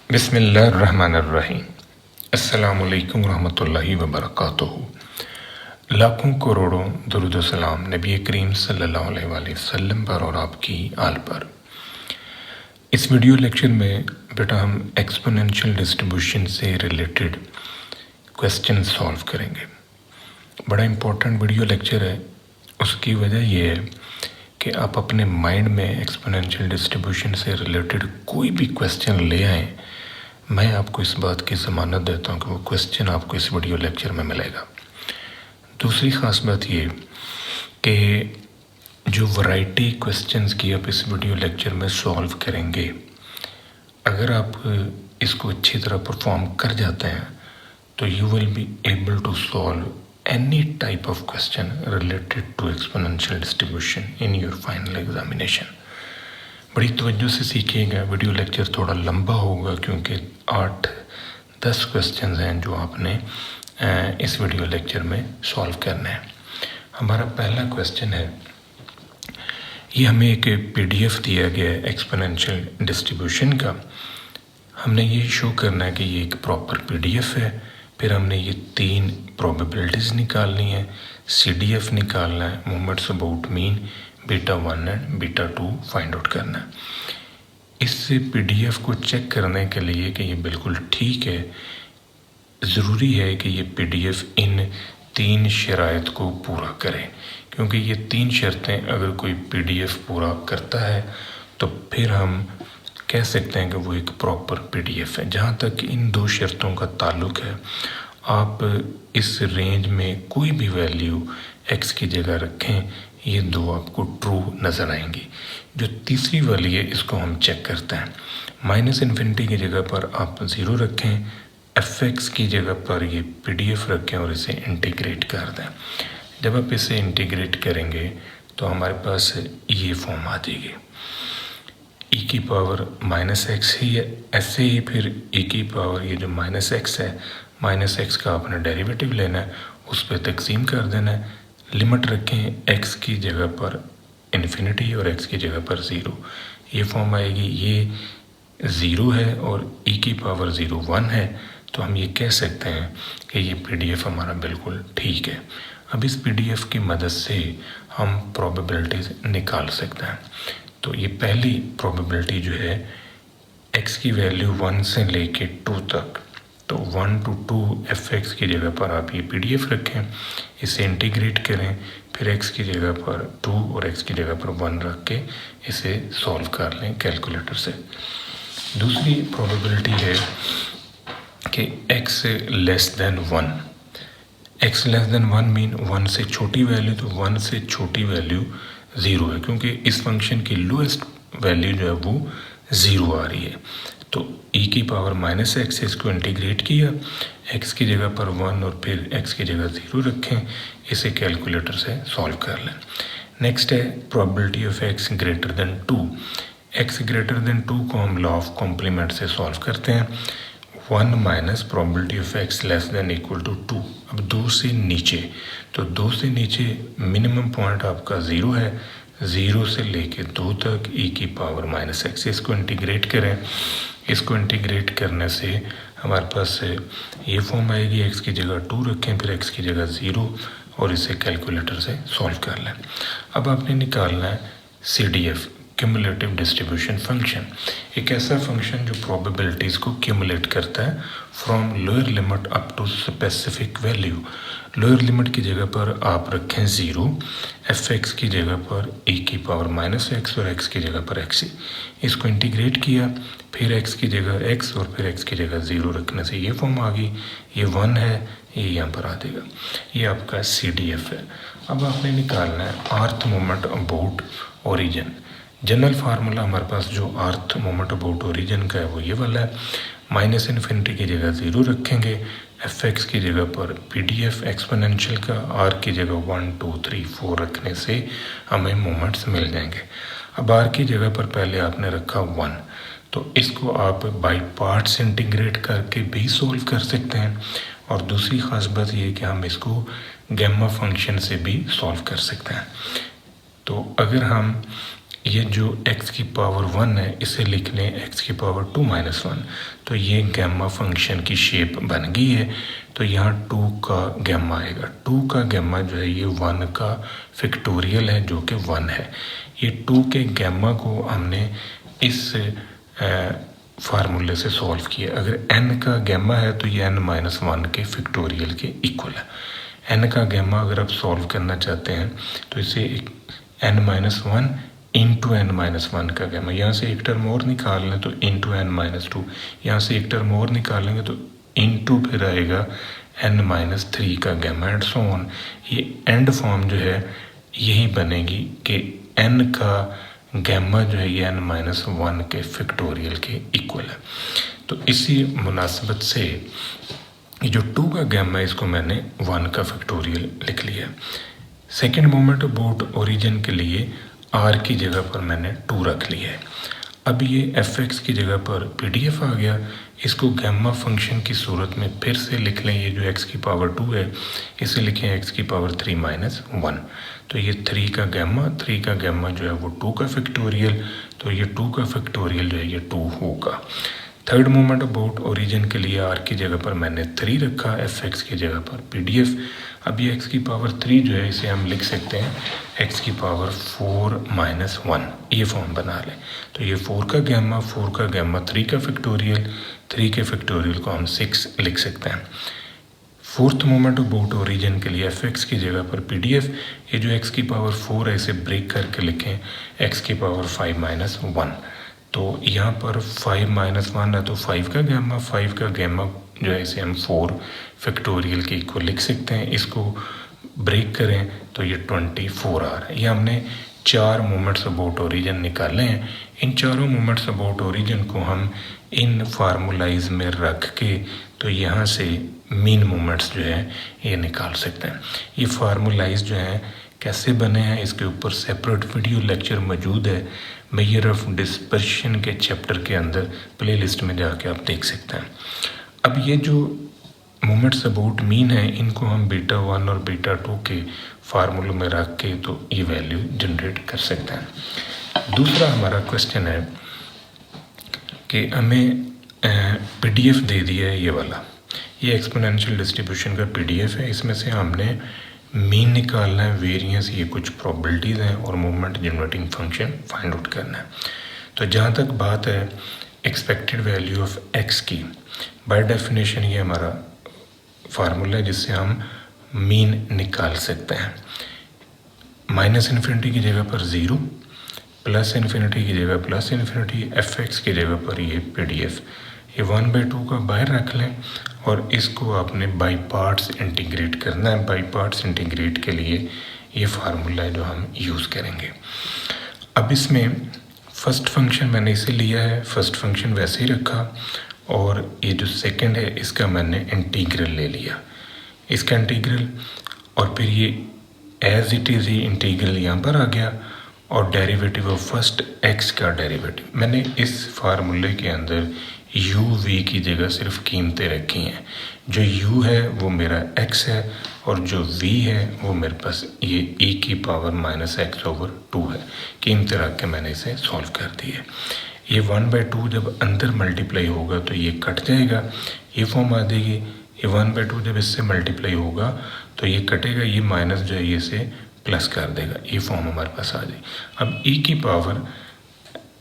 बिस्मिल्लाहिर्रहमानिर्रहीम। अस्सलामुअलैकुम रहमतुल्लाहि व बरकातुहू। लाखों करोड़ों दुरूद व सलाम नबी करीम सल्लल्लाहु अलैहि वसल्लम पर और आपकी आल पर। इस वीडियो लेक्चर में बेटा हम एक्सपोनेंशियल डिस्ट्रीब्यूशन से रिलेटेड क्वेश्चन सॉल्व करेंगे। बड़ा इम्पोर्टेंट वीडियो लेक्चर है। उसकी वजह यह है कि आप अपने माइंड में एक्सपोनेंशियल डिस्ट्रीब्यूशन से रिलेटेड कोई भी क्वेश्चन ले आएँ, मैं आपको इस बात की ज़मानत देता हूँ कि वो क्वेश्चन आपको इस वीडियो लेक्चर में मिलेगा। दूसरी ख़ास बात ये कि जो वैरायटी क्वेश्चंस की आप इस वीडियो लेक्चर में सॉल्व करेंगे, अगर आप इसको अच्छी तरह परफॉर्म कर जाते हैं तो you will be able to solve any type of question related to exponential distribution in your final examination. बड़ी तवज्जो से सीखिएगा। वीडियो लेक्चर थोड़ा लंबा होगा क्योंकि 8-10 क्वेश्चन हैं जो आपने इस वीडियो लेक्चर में सॉल्व करना है। हमारा पहला क्वेश्चन है, ये हमें एक पीडीएफ दिया गया है एक्सपोनेंशियल डिस्ट्रीब्यूशन का। हमने ये शो करना है कि ये एक प्रॉपर पीडीएफ है। फिर हमने ये 3 प्रोबेबिलिटीज़ निकालनी है, सीडीएफ निकालना है, moments about mean, beta 1 and beta 2 find out करना है। इस पीडीएफ को चेक करने के लिए कि ये बिल्कुल ठीक है, ज़रूरी है कि ये पीडीएफ इन 3 शराइत को पूरा करे, क्योंकि ये 3 शर्तें अगर कोई पीडीएफ पूरा करता है तो फिर हम कह सकते हैं कि वो एक प्रॉपर पीडीएफ है। जहाँ तक इन 2 शर्तों का ताल्लुक़ है, आप इस रेंज में कोई भी वैल्यू x की जगह रखें, ये 2 आपको ट्रू नज़र आएंगी। जो तीसरी वाली है इसको हम चेक करते हैं। -इन्फिनिटी की जगह पर आप 0 रखें, fx की जगह पर ये पीडीएफ रखें और इसे इंटीग्रेट कर दें। जब आप इसे इंटीग्रेट करेंगे तो हमारे पास ये फॉर्म आ जाएगी, e की पावर -x ही है, ऐसे ही फिर e की पावर ये जो -x है, -x का आपने डेरिवेटिव लेना है, उस पर तकसीम कर देना है। लिमिट रखें x की जगह पर इन्फिनिटी और x की जगह पर 0, ये फॉर्म आएगी। ये 0 है और e की पावर 0 1 है, तो हम ये कह सकते हैं कि ये पीडीएफ हमारा बिल्कुल ठीक है। अब इस पीडीएफ की मदद से हम प्रोबेबिलिटीज़ निकाल सकते हैं। तो ये पहली प्रोबेबिलिटी जो है, x की वैल्यू 1 से लेके 2 तक, तो 1 to 2 fx की जगह पर आप ये पीडीएफ रखें, इसे इंटीग्रेट करें, फिर x की जगह पर 2 और x की जगह पर 1 रख के इसे सॉल्व कर लें कैलकुलेटर से। दूसरी प्रोबेबिलिटी है कि x less then 1, x less then 1 mean 1 से छोटी वैल्यू, तो 1 से छोटी वैल्यू 0 है, क्योंकि इस फंक्शन की लोएस्ट वैल्यू जो है वो 0 आ रही है। तो e की पावर -x, इसको इंटीग्रेट किया, x की जगह पर 1 और फिर x की जगह 0 रखें, इसे कैलकुलेटर से सॉल्व कर लें। नेक्स्ट है probability of x greater than 2। x greater than 2 को हम लॉ ऑफ कॉम्प्लीमेंट से सॉल्व करते हैं। 1 minus probability of x less than equal to 2। अब 2 से नीचे, तो 2 से नीचे मिनिमम पॉइंट आपका 0 है, 0 से लेके 2 तक e की पावर -x, इसको इंटीग्रेट करें। इसको इंटीग्रेट करने से हमारे पास ये फॉर्म आएगी, x की जगह 2 रखें, फिर x की जगह 0 और इसे कैलकुलेटर से सॉल्व कर लें। अब आपने निकालना है CDF, क्यूमुलेटिव डिस्ट्रीब्यूशन फंक्शन। एक ऐसा फंक्शन जो प्रोबेबिलिटीज़ को क्यूमुलेट करता है from lower limit up to specific value. Lower limit की जगह पर आप रखें 0, fx की जगह पर e की पावर -x और x की जगह पर x। इसको इंटीग्रेट किया, फिर x की जगह x और फिर x की जगह 0 रखने से ये फॉर्म आ गई। ये 1 है, ये यहाँ पर आ देगा। ये आपका CDF है। अब आपने निकालना है rth moment about origin. General formula हमारे पास जो अर्थ मोमेंट अबाउट ओरिजिन का है वो ये वाला है। -इन्फिनिटी की जगह 0 रखेंगे, fx की जगह पर पीडीएफ एक्सपोनेंशियल का r की जगह 1 2 3 4 रखने से हमें मोमेंट्स मिल जाएंगे। अब r की जगह पर पहले आपने रखा 1, तो इसको आप बाई पार्ट्स इंटीग्रेट करके भी सोल्व कर सकते हैं। और दूसरी ख़ास बात ये है कि हम इसको गैमा फंक्शन से भी सॉल्व कर सकते हैं। तो अगर हम ये जो x की पावर 1 है इसे लिख लें x की पावर 2 माइनस 1, तो ये गैमा फंक्शन की शेप बन गई है। तो यहाँ 2 का गैमा आएगा। 2 का गैमा जो है ये 1 का फैक्टोरियल है जो कि 1 है। ये 2 के गैमा को हमने इस फार्मूले से सॉल्व किया। अगर n का गैमा है तो ये n-1 के फैक्टोरियल के इक्वल है। n का गैमा अगर आप सॉल्व करना चाहते हैं तो इसे n-1 इंटू n-1 का गैमा, यहाँ से एक टर्म और निकाल लें तो इंटू n-2, यहाँ से एक टर्म और निकालेंगे तो इंटू फिर आएगा n-3 का गैमा एंड सो ऑन। ये एंड फॉर्म जो है यही बनेगी कि n का गैमा जो है ये n-1 के फैक्टोरियल के इक्वल है। तो इसी मुनासिबत से ये जो 2 का गैमा है इसको मैंने 1 का फैक्टोरियल लिख लिया। Second moment of boat origin के लिए r की जगह पर मैंने 2 रख लिया है। अब ये fx की जगह पर pdf आ गया। इसको गैमा फंक्शन की सूरत में फिर से लिख लें। ये जो x की पावर 2 है इसे लिखें x की पावर 3 माइनस 1। तो ये 3 का गैमा जो है वो 2 का फैक्टोरियल, तो ये 2 का फैक्टोरियल जो है ये 2 होगा। Third moment of boat origin के लिए r की जगह पर मैंने 3 रखा, fx की जगह पर pdf। अब ये x की पावर 3 जो है इसे हम लिख सकते हैं x की पावर 4 माइनस 1, ये फॉर्म बना लें। तो ये 4 का गैमा 3 का फैक्टोरियल, 3 के फैक्टोरियल को हम 6 लिख सकते हैं। Fourth moment of boat origin के लिए fx की जगह पर pdf, ये जो x की पावर 4 है इसे ब्रेक करके लिखें x की पावर 5 माइनस 1। तो यहाँ पर 5 माइनस 1 है तो 5 का गैमा जो है इसे हम 4 फैक्टोरियल के इक्वल लिख सकते हैं। इसको ब्रेक करें तो ये 24 आ रहा है। ये हमने 4 मोमेंट्स ऑफ बोट ओरिजिन निकाले हैं। इन चारों मोमेंट्स ऑफ बोट ओरिजिन को हम इन फार्मूलाइज में रख के तो यहाँ से मीन मोमेंट्स जो है ये निकाल सकते हैं। ये फार्मूलाइज जो हैं कैसे बने हैं इसके ऊपर सेपरेट वीडियो लेक्चर मौजूद है। मेजर ऑफ डिस्पर्शन के चैप्टर के अंदर प्लेलिस्ट में जाके आप देख सकते हैं। अब ये जो मोमेंट्स अबाउट मीन है इनको हम बीटा 1 और बीटा 2 के फार्मूले में रख के तो ये वैल्यू जनरेट कर सकते हैं। दूसरा हमारा क्वेश्चन है कि हमें पीडीएफ दे दिया है ये वाला, ये एक्सपोनेंशियल डिस्ट्रीब्यूशन का पीडीएफ है। इसमें से हमने मीन निकालना है, वेरिएंस, ये कुछ प्रोबेबिलिटीज़ हैं और moment generating function find out करना है। तो जहाँ तक बात है एक्सपेक्टेड वैल्यू ऑफ एक्स की, बाय डेफिनेशन ये हमारा फार्मूला है जिससे हम मीन निकाल सकते हैं। माइनस इन्फिनिटी की जगह पर 0, प्लस इन्फिनिटी की जगह प्लस इन्फिनिटी, एफ एक्स की जगह पर ये पीडीएफ, ये 1/2 का बाहर रख लें और इसको आपने बाई पार्ट्स इंटीग्रेट करना है। बाई पार्ट्स इंटीग्रेट के लिए ये फार्मूला है जो हम यूज़ करेंगे। अब इसमें फर्स्ट फंक्शन मैंने इसे लिया है, फर्स्ट फंक्शन वैसे ही रखा और ये जो सेकंड है इसका मैंने इंटीग्रल ले लिया, इसका इंटीग्रल, और फिर ये एज इट इज़ ये इंटीग्रल यहाँ पर आ गया और डेरिवेटिव ऑफ फर्स्ट एक्स का डेरिवेटिव। मैंने इस फार्मूले के अंदर u v की जगह सिर्फ कीमतें रखी हैं। जो u है वो मेरा x है और जो v है वो मेरे पास ये e की पावर -x/2 है। कीमतें रख के मैंने इसे सॉल्व कर दी है। ये 1/2 जब अंदर मल्टीप्लाई होगा तो ये कट जाएगा, ये फॉर्म आ जाएगी। ये 1/2 जब इससे मल्टीप्लाई होगा तो ये कटेगा, ये माइनस जो है ये से प्लस कर देगा, ये फॉर्म हमारे पास आ जाएगी। अब e की पावर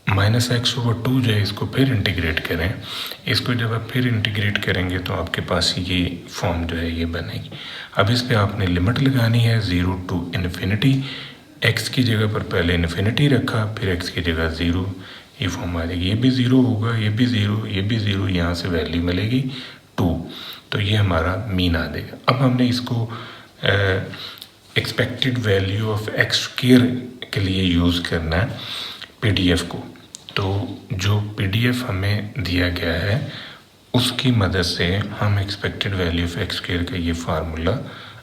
-x/2 जो है इसको फिर इंटीग्रेट करें, इसको जब आप फिर इंटीग्रेट करेंगे तो आपके पास ये फॉर्म जो है ये बनेगी। अब इस पे आपने लिमिट लगानी है 0 to इन्फिनिटी। x की जगह पर पहले इन्फिनिटी रखा, फिर x की जगह 0, ये फॉर्म आ जाएगी। ये भी 0 होगा, ये भी 0, ये भी 0, यहाँ से वैल्यू मिलेगी 2, तो ये हमारा मीन आ जाएगा। अब हमने इसको expected value of x square के लिए यूज़ करना है पीडीएफ को। तो जो पीडीएफ हमें दिया गया है उसकी मदद से हम expected value of x square का ये फार्मूला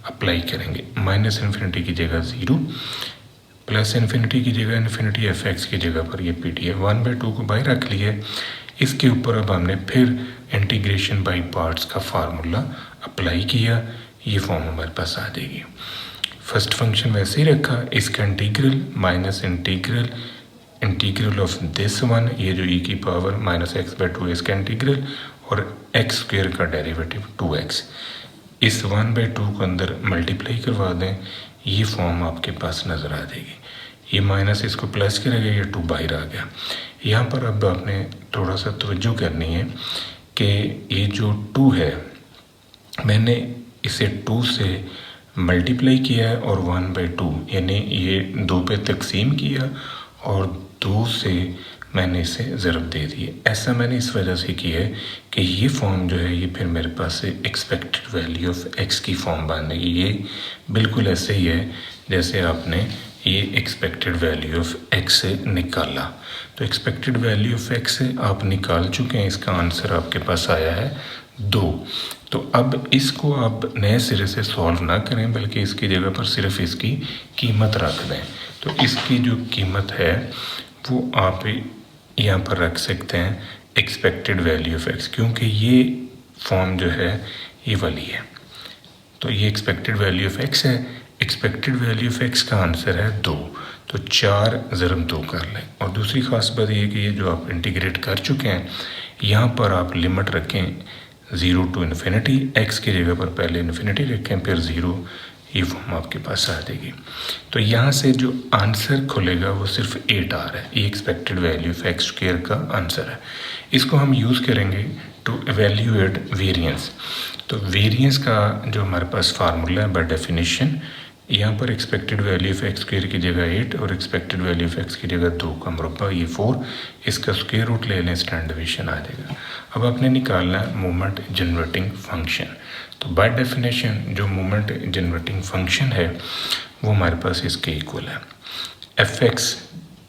अप्लाई करेंगे। माइनस इन्फिनिटी की जगह 0, प्लस इन्फिनिटी की जगह इन्फिनिटी, एफ एक्स की जगह पर ये पीडीएफ 1/2 को बाहर रख लिया। इसके ऊपर अब हमने फिर इंटीग्रेशन बाई पार्ट्स का फार्मूला अप्लाई किया, ये फॉर्म हमारे पास आ जाएगी। फर्स्ट फंक्शन वैसे ही रखा, इसका integral minus integral integral of this one, ये जो e की पावर -x/2 इसका इंटीग्रल, और एक्स स्क्वेयर का डेरिवेटिव 2x, इस 1/2 को अंदर मल्टीप्लाई करवा दें, ये फॉर्म आपके पास नज़र आ जाएगी। ये माइनस इसको प्लस करेगा, ये 2 बाहर आ गया। यहाँ पर अब आपने थोड़ा सा तवज्जो करनी है कि ये जो 2 है, मैंने इसे 2 से मल्टीप्लाई किया है और 1/2 यानी ये 2 पे तकसीम किया और 2 से मैंने इसे ज़रब दे दिया। ऐसा मैंने इस वजह से किया है कि ये फॉर्म जो है ये फिर मेरे पास से एक्सपेक्टेड वैल्यू ऑफ x की फॉर्म बनेगी। ये बिल्कुल ऐसे ही है जैसे आपने ये एक्सपेक्टेड वैल्यू ऑफ x से निकाला। तो एक्सपेक्टेड वैल्यू ऑफ x से आप निकाल चुके हैं, इसका आंसर आपके पास आया है 2। तो अब इसको आप नए सिरे से सॉल्व ना करें, बल्कि इसकी जगह पर सिर्फ इसकी कीमत रख दें। तो इसकी जो कीमत है वो आप यहाँ पर रख सकते हैं एक्सपेक्टेड वैल्यू ऑफ x, क्योंकि ये फॉर्म जो है ये वाली है। तो ये एक्सपेक्टेड वैल्यू ऑफ x है, एक्सपेक्टेड वैल्यू ऑफ x का आंसर है 2। तो 4 ज़रब 2 कर लें। और दूसरी ख़ास बात ये कि ये जो आप इंटीग्रेट कर चुके हैं, यहाँ पर आप लिमिट रखें 0 टू इन्फिनिटी, x की जगह पर पहले इन्फिनिटी रखें फिर 0, ये फॉर्म आपके पास आ जाएगी। तो यहाँ से जो आंसर खुलेगा वो सिर्फ 8 आ रहा है, ये expected value of x square का आंसर है। इसको हम यूज़ करेंगे टू एवेल्यूएट वेरिएंस। तो वेरिएंस का जो हमारे पास फार्मूला है बाय डेफिनेशन, यहाँ पर expected value of x square की जगह 8 और एक्सपेक्टेड वैल्यू ऑफ x की जगह 2 का मुरब्बा, ये 4, इसका स्क्वायर रूट ले लें, स्टैंडर्ड डेविएशन आ जाएगा। अब आपने निकालना है मोमेंट जनरेटिंग फंक्शन। तो बाय डेफिनेशन जो मोमेंट जनरेटिंग फंक्शन है वो हमारे पास इसके इक्वल है। fx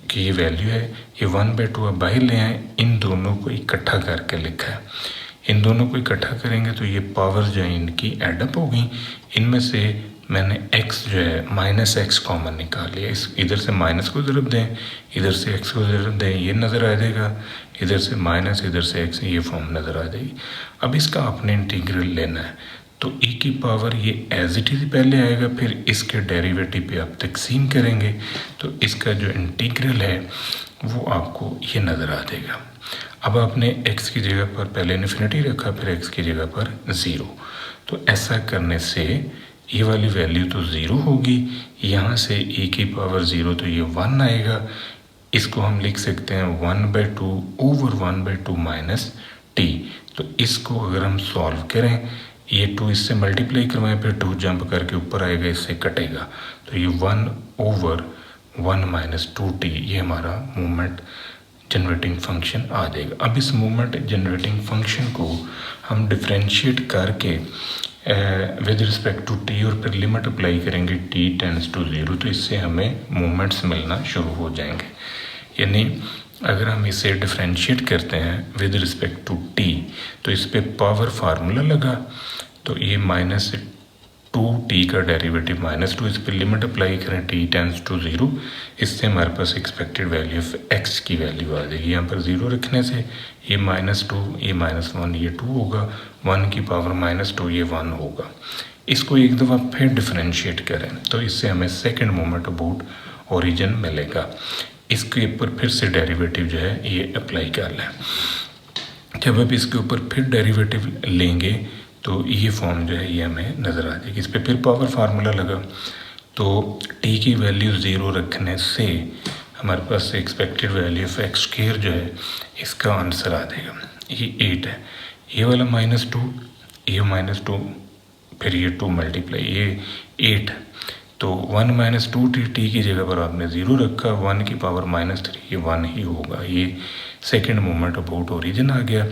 की ये वैल्यू है, ये 1/2 अब बाहर ले आए, इन दोनों को इकट्ठा करके लिखा है। इन दोनों को इकट्ठा करेंगे तो ये पावर जो है इनकी एडअप होगी। इनमें से मैंने x जो है -x कॉमन निकाल लिया। इस इधर से माइनस को ज़रब दें, इधर से x को ज़रब दें, ये नज़र आ जाएगा, इधर से माइनस, इधर से x, ये फॉर्म नज़र आ जाएगी। अब इसका आपने इंटीग्रल लेना है। तो e की पावर ये एज इट इज़ पहले आएगा, फिर इसके डेरिवेटिव पे आप तकसीम करेंगे, तो इसका जो इंटीग्रल है वो आपको ये नज़र आ जाएगा। अब आपने x की जगह पर पहले इन्फिनिटी रखा, फिर x की जगह पर 0। तो ऐसा करने से ये वाली वैल्यू तो 0 होगी, यहाँ से e की पावर 0 तो ये 1 आएगा। इसको हम लिख सकते हैं 1/2 ओवर 1/2 माइनस t। तो इसको अगर हम सॉल्व करें, ये 2 इससे मल्टीप्लाई करवाएं, फिर 2 जंप करके ऊपर आएगा, इससे कटेगा, तो ये 1 ओवर 1 माइनस 2t, ये हमारा मोमेंट जनरेटिंग फंक्शन आ जाएगा। अब इस मोमेंट जनरेटिंग फंक्शन को हम डिफ्रेंशिएट करके विद रिस्पेक्ट टू t और फिर लिमिट अप्लाई करेंगे t टेंड्स टू 0, तो इससे हमें मोमेंट्स मिलना शुरू हो जाएंगे। यानी अगर हम इसे डिफ्रेंशिएट करते हैं विद रिस्पेक्ट टू t, तो इस पे पावर फार्मूला लगा, तो ये -2t का डेरिवेटिव -2, इस पर लिमिट अप्लाई करें t टेंड्स टू 0, इससे हमारे पास एक्सपेक्टेड वैल्यू ऑफ x की वैल्यू आ जाएगी। यहाँ पर 0 रखने से ये -2, ये -1, ये 2 होगा, 1 की पावर -2, ये 1 होगा। इसको एक दफ़ा फिर डिफ्रेंशिएट करें तो इससे हमें सेकंड मोमेंट अबाउट ओरिजिन मिलेगा। इसके ऊपर फिर से डेरिवेटिव जो है ये अप्लाई कर लें। जब आप इसके ऊपर फिर डेरिवेटिव लेंगे तो ये फॉर्म जो है ये हमें नज़र आ जाएगी। इस पर फिर पावर फार्मूला लगा, तो t की वैल्यू 0 रखने से हमारे पास expected value of x square जो है इसका आंसर आ जाएगा, ये 8 है। ये वाला -2, ये -2, फिर ये 2 मल्टीप्लाई, ये 8, तो 1 - 2t, t की जगह पर आपने 0 रखा, 1 की पावर -3, ये 1 ही होगा। ये सेकंड मोमेंट अबाउट ओरिजिन आ गया।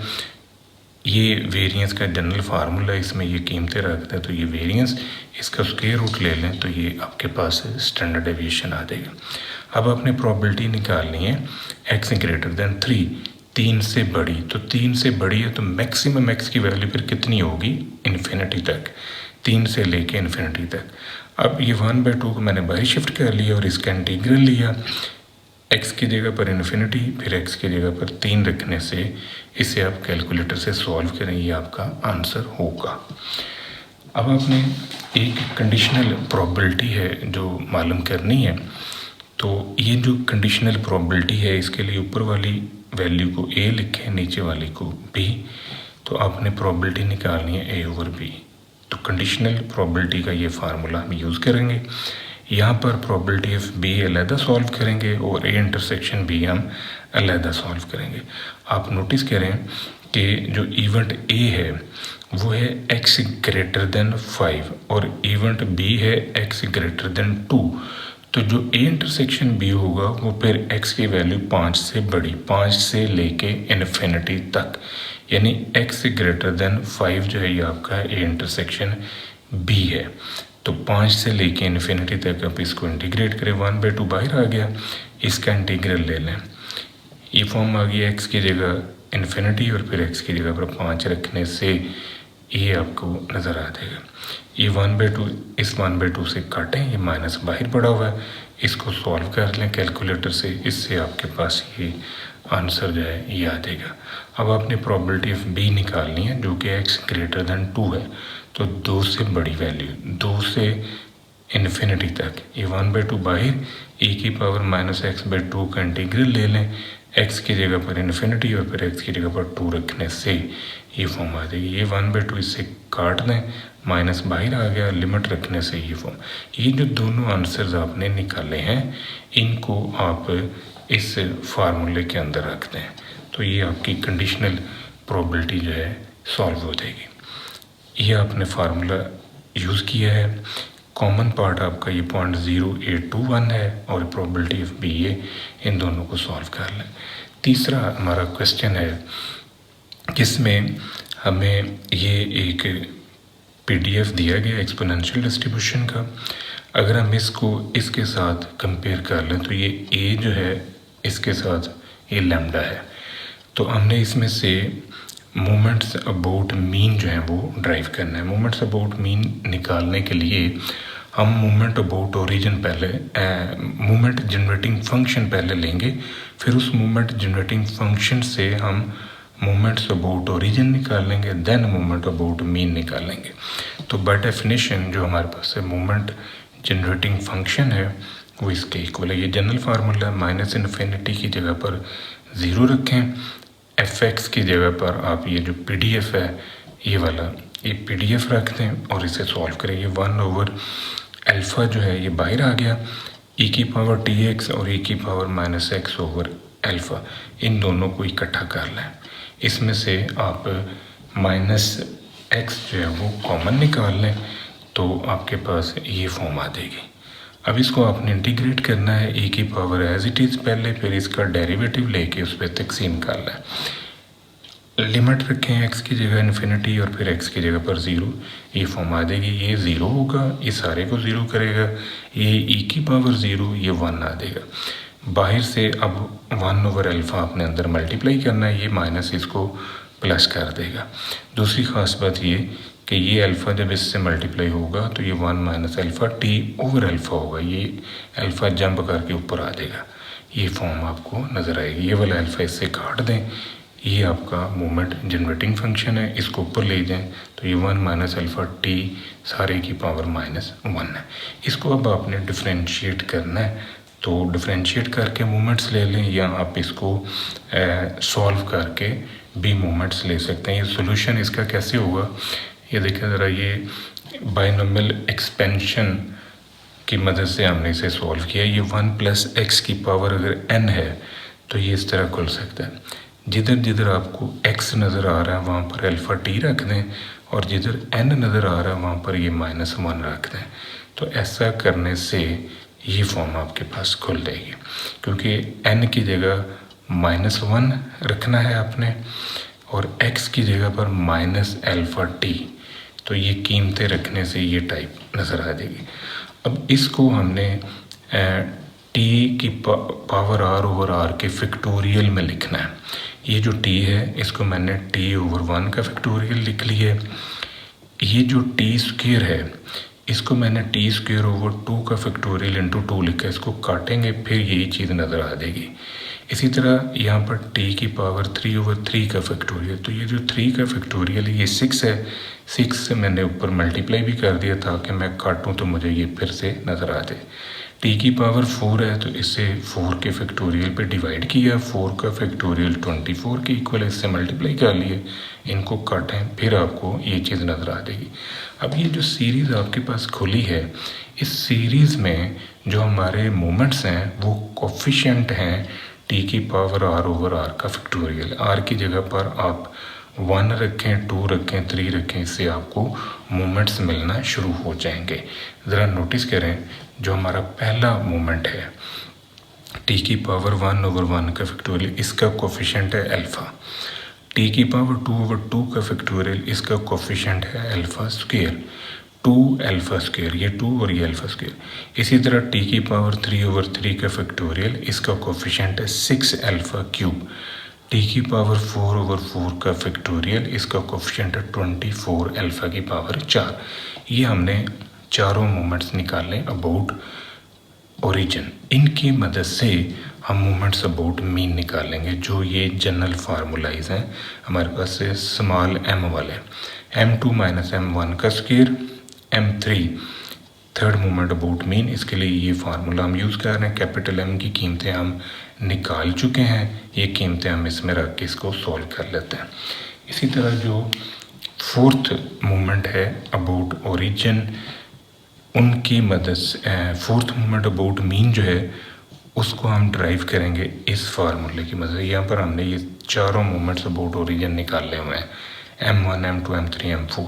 ये वेरिएंस का जनरल फार्मूला, इसमें ये कीमतें रखते हैं, तो ये वेरिएंस, इसका स्क्वायर रूट ले लें तो ये आपके पास स्टैंडर्ड डेविएशन आ जाएगा। अब आपने प्रोबेबिलिटी निकालनी है x ग्रेटर देन 3, 3 से बड़ी, तो 3 से बड़ी है तो मैक्सिमम x की वैल्यू फिर कितनी होगी, इन्फिनिटी तक, 3 से लेके इन्फिनिटी तक। अब ये 1/2 को मैंने बाहर शिफ्ट कर लिया और इसका इंटीग्रल लिया, x की जगह पर इन्फिनिटी, फिर x की जगह पर 3 रखने से इसे आप कैलकुलेटर से सॉल्व करें, ये आपका आंसर होगा। अब आपने एक कंडीशनल प्रोबेबिलिटी है जो मालूम करनी है तो ये जो कंडीशनल प्रोबेबिलिटी है, इसके लिए ऊपर वाली वैल्यू को a लिखें, नीचे वाली को b। तो आपने प्रोबेबिलिटी निकालनी है a ओवर b। तो कंडीशनल प्रोबेबिलिटी का ये फार्मूला हम यूज़ करेंगे। यहाँ पर प्रोबेबिलिटी ऑफ b अलहदा सॉल्व करेंगे और a इंटरसेक्शन b हम अलहदा सॉल्व करेंगे। आप नोटिस करें कि जो इवेंट a है वो है x ग्रेटर देन 5 और इवेंट b है x ग्रेटर देन 2। तो जो a इंटरसेक्शन b होगा वो फिर x की वैल्यू 5 से बड़ी, 5 से लेके इन्फिनिटी तक, यानी x ग्रेटर देन 5 जो है ये आपका a इंटरसेक्शन b है। तो 5 से लेके इन्फिनिटी तक आप इसको इंटीग्रेट करें, 1/2 बाहर आ गया, इसका इंटीग्रल ले लें, ये फॉर्म आ गई x की जगह इन्फिनिटी और फिर x की जगह पर 5 रखने से ये आपको नज़र आ जाएगा। ये 1/2 इस 1/2 से काटें, ये माइनस बाहर पड़ा हुआ है, इसको सॉल्व कर लें कैलकुलेटर से, इससे आपके पास ये आंसर जो है ये आ जाएगा। अब आपने प्रोबेबिलिटी ऑफ b निकालनी है जो कि x ग्रेटर देन 2 है। तो 2 से बड़ी वैल्यू, 2 से इन्फिनिटी तक, ये 1/2 बाहर, e की पावर -x/2 का इंटीग्रल ले लें, x की जगह पर इन्फिनिटी और फिर x की जगह पर 2 रखने से ये फॉर्म आ जाएगी। ये 1/2 इससे काट दें, माइनस बाहर आ गया, लिमिट रखने से ये फॉर्म। ये जो दोनों आंसर्स आपने निकाले हैं इनको आप इस फार्मूले के अंदर रख दें, तो ये आपकी कंडीशनल प्रोबेबिलिटी जो है सॉल्व हो जाएगी। ये आपने फार्मूला यूज़ किया है। कॉमन पार्ट आपका ये 0.0821 है और प्रोबेबिलिटी ऑफ b ये, इन दोनों को सॉल्व कर लें। तीसरा हमारा क्वेश्चन है जिसमें हमें ये एक PDF दिया गया एक्सपोनेंशियल डिस्ट्रीब्यूशन का। अगर हम इसको इसके साथ कंपेयर कर लें तो ये a जो है इसके साथ ये लैम्डा है। तो हमने इसमें से मोमेंट्स अबाउट मीन जो है वो ड्राइव करना है। मोमेंट्स अबाउट मीन निकालने के लिए हम मोमेंट अबाउट ओरिजिन पहले, मोमेंट जनरेटिंग फंक्शन पहले लेंगे, फिर उस मोमेंट जनरेटिंग फंक्शन से हम मोमेंट्स अबाउट ओरिजिन निकालेंगे, देन मोमेंट अबाउट मीन निकालेंगे। तो बाय डेफिनेशन जो हमारे पास है मोमेंट जनरेटिंग फंक्शन है वो इसके इक्वल है। ये जनरल फार्मूला माइनस इन्फिनिटी की जगह पर 0 रखें, fx की जगह पर आप ये जो PDF है ये वाला ये PDF रख दें और इसे सॉल्व करें। ये 1/अल्फ़ा जो है ये बाहर आ गया, e की पावर tx और e की पावर -x/अल्फ़ा, इन दोनों को इकट्ठा कर लें। इसमें से आप -x जो है वो कॉमन निकाल लें तो आपके पास ये फॉर्म आ जाएगी। अब इसको आपने इंटीग्रेट करना है, e की पावर एज इट इज़ पहले, फिर इसका डेरिवेटिव लेके उस पर तकसीम करना है। लिमिट रखें x की जगह इन्फिनिटी और फिर x की जगह पर 0, ये फॉर्म आ जाएगी। ये 0 होगा, ये सारे को 0 करेगा, ये e की पावर 0, ये 1 आ जाएगा। बाहर से अब 1/अल्फ़ा आपने अंदर मल्टीप्लाई करना है, ये माइनस इसको प्लस कर देगा। दूसरी ख़ास बात ये कि ये अल्फ़ा जब इससे मल्टीप्लाई होगा तो ये 1 - अल्फ़ा t/अल्फ़ा होगा, ये अल्फ़ा जंप करके ऊपर आ जाएगा, ये फॉर्म आपको नज़र आएगी। ये वाला अल्फ़ा इससे काट दें, ये आपका मोमेंट जनरेटिंग फंक्शन है, इसको ऊपर ले जाएं तो ये 1 - अल्फ़ा t सारे की पावर -1 है। इसको अब आपने डिफ्रेंशिएट करना है, तो डिफ्रेंशिएट करके मोमेंट्स ले लें या आप इसको सॉल्व करके भी मोमेंट्स ले सकते हैं। ये सोल्यूशन इसका कैसे होगा ये देखें ज़रा, ये बाइनोमियल एक्सपेंशन की मदद से हमने इसे सॉल्व किया। ये 1 + x की पावर अगर n है तो ये इस तरह खुल सकता है। जिधर जिधर आपको x नज़र आ रहा है वहाँ पर अल्फ़ा t रख दें और जिधर n नज़र आ रहा है वहाँ पर ये -1 रख दें। तो ऐसा करने से ये फॉर्म आपके पास खुल जाएगी, क्योंकि n की जगह -1 रखना है आपने और x की जगह पर -अल्फ़ा t, तो ये कीमतें रखने से ये टाइप नज़र आ जाएगी। अब इसको हमने t की पावर r/r के फैक्टोरियल में लिखना है। ये जो t है इसको मैंने t/1 का फैक्टोरियल लिख लिया है। ये जो t² है इसको मैंने t² / 2 का फैक्टोरियल × 2 लिखा है। इसको काटेंगे फिर यही चीज़ नज़र आ जाएगी। इसी तरह यहाँ पर टी की पावर 3/3 का फैक्टोरियल, तो ये जो 3 का फैक्टोरियल है ये 6 है। 6 से मैंने ऊपर मल्टीप्लाई भी कर दिया ताकि मैं काटूँ तो मुझे ये फिर से नज़र आ जाए। टी की पावर 4 है तो इसे 4 के फैक्टोरियल पे डिवाइड किया, 4 का फैक्टोरियल 24 के इक्वल है, इससे मल्टीप्लाई कर लिए, इनको काटें फिर आपको ये चीज़ नज़र आ जाएगी। अब ये जो सीरीज़ आपके पास खुली है, इस सीरीज़ में जो हमारे मोमेंट्स हैं वो कोफिशिएंट हैं टी की पावर r/r का फैक्टोरियल। r की जगह पर आप 1 रखें, 2 रखें, 3 रखें, इससे आपको मोमेंट्स मिलना शुरू हो जाएंगे। ज़रा नोटिस करें, जो हमारा पहला मोमेंट है टी की पावर 1/1 का फैक्टोरियल, इसका कोफिशिएंट है अल्फ़ा। टी की पावर 2/2 का फैक्टोरियल, इसका कोफिशिएंट है अल्फ़ा स्क्वायर, 2 अल्फ़ा स्क्वायर, ये 2 और ये अल्फ़ा स्क्वायर। इसी तरह टी की पावर 3/3 का फैक्टोरियल, इसका कोफिशिएंट है 6 अल्फ़ा क्यूब। टी की पावर 4/4 का फैक्टोरियल, इसका कोफिशिएंट है 24 अल्फ़ा की पावर 4। ये हमने चारों मोमेंट्स निकाले अबाउट ओरिजिन। इनकी मदद से हम मोमेंट्स अबाउट मीन निकालेंगे। जो ये जनरल फार्मूलाइज हैं हमारे पास से स्मॉल m वाले, m2 - m1 का square, m3 third moment about mean, इसके लिए ये फार्मूला हम यूज़ कर रहे हैं। कैपिटल M की कीमतें हम निकाल चुके हैं, ये कीमतें हम इसमें रख के इसको सॉल्व कर लेते हैं। इसी तरह जो फोर्थ मोमेंट है अबाउट ओरिजिन, उनकी मदद से फोर्थ मोमेंट अबाउट मीन जो है उसको हम ड्राइव करेंगे इस फार्मूले की मदद से। यहाँ पर हमने ये चारों मोमेंट्स अबाउट ओरिजिन निकाले हुए हैं, m1, m2, m3, m4,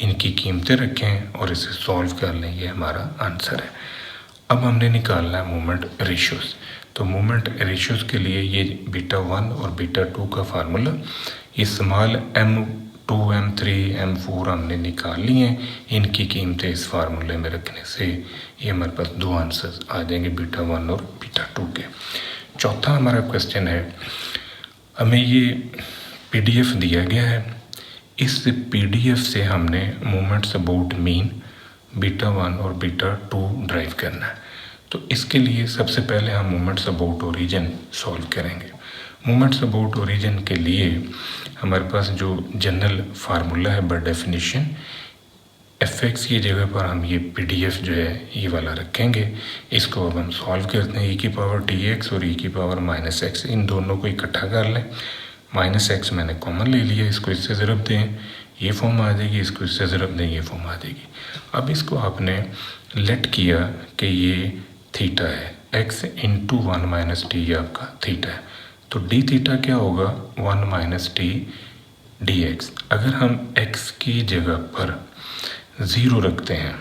इनकी कीमतें रखें और इसे सॉल्व कर लें, ये हमारा आंसर है। अब हमने निकालना है मोमेंट रेशियोज़। तो मोमेंट रेशियोज़ के लिए ये β1 और β2 का फार्मूला, ये स्मॉल m2, m3, m4 हमने निकाल लिए हैं। इनकी कीमतें इस फार्मूले में रखने से ये हमारे पास दो आंसर्स आ जाएंगे, β1 और β2 के। चौथा हमारा क्वेश्चन है, हमें ये PDF दिया गया है, इस PDF से हमने मोमेंट्स अबाउट मीन β1 और β2 ड्राइव करना है। तो इसके लिए सबसे पहले हम मोमेंट्स अबाउट ओरिजिन सॉल्व करेंगे। मोमेंट्स अबाउट ओरिजिन के लिए हमारे पास जो जनरल फार्मूला है बाय डेफिनेशन, fx की जगह पर हम ये PDF जो है ये वाला रखेंगे। इसको अब हम सॉल्व करते हैं। e की पावर dx और e की पावर -x, इन दोनों को इकट्ठा कर लें। -x मैंने कॉमन ले लिया, इसको इससे ज़रब दें, ये फॉर्म आ जाएगी, इसको इससे ज़रब दें, ये फॉर्म आ जाएगी। अब इसको आपने लेट किया कि ये थीटा है, x × 1 - t आपका थीटा है, तो d थीटा क्या होगा, 1 - t dx। अगर हम x की जगह पर 0 रखते हैं,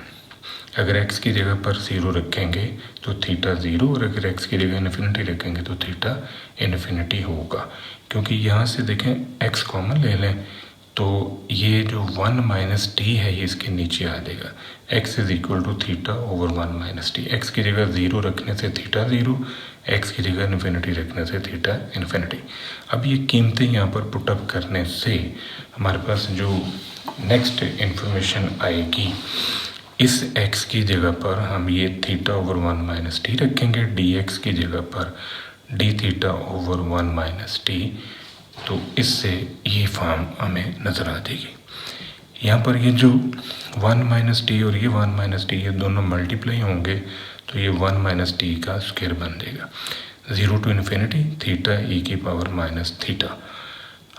अगर x की जगह पर 0 रखेंगे तो थीटा 0, और अगर x की जगह इन्फिनिटी रखेंगे तो थीटा इन्फिनिटी होगा। क्योंकि यहाँ से देखें x कॉमन ले लें तो ये जो 1 - t है ये इसके नीचे आ जाएगा। x = θ/1 - t। x की जगह 0 रखने से थीटा 0, x की जगह इन्फिनिटी रखने से थीटा इन्फिनिटी। अब ये कीमतें यहाँ पर पुटअप करने से हमारे पास जो नेक्स्ट इंफॉर्मेशन आएगी, इस x की जगह पर हम ये θ/1 - t रखेंगे, dx की जगह पर dθ/1 - t, तो इससे ये फॉर्म हमें नज़र आ जाएगी। यहाँ पर ये जो 1 - t और ये 1 - t, ये दोनों मल्टीप्लाई होंगे तो ये 1 - t का स्क्वायर बन जाएगा। 0 to ∞ थीटा e की पावर -θ।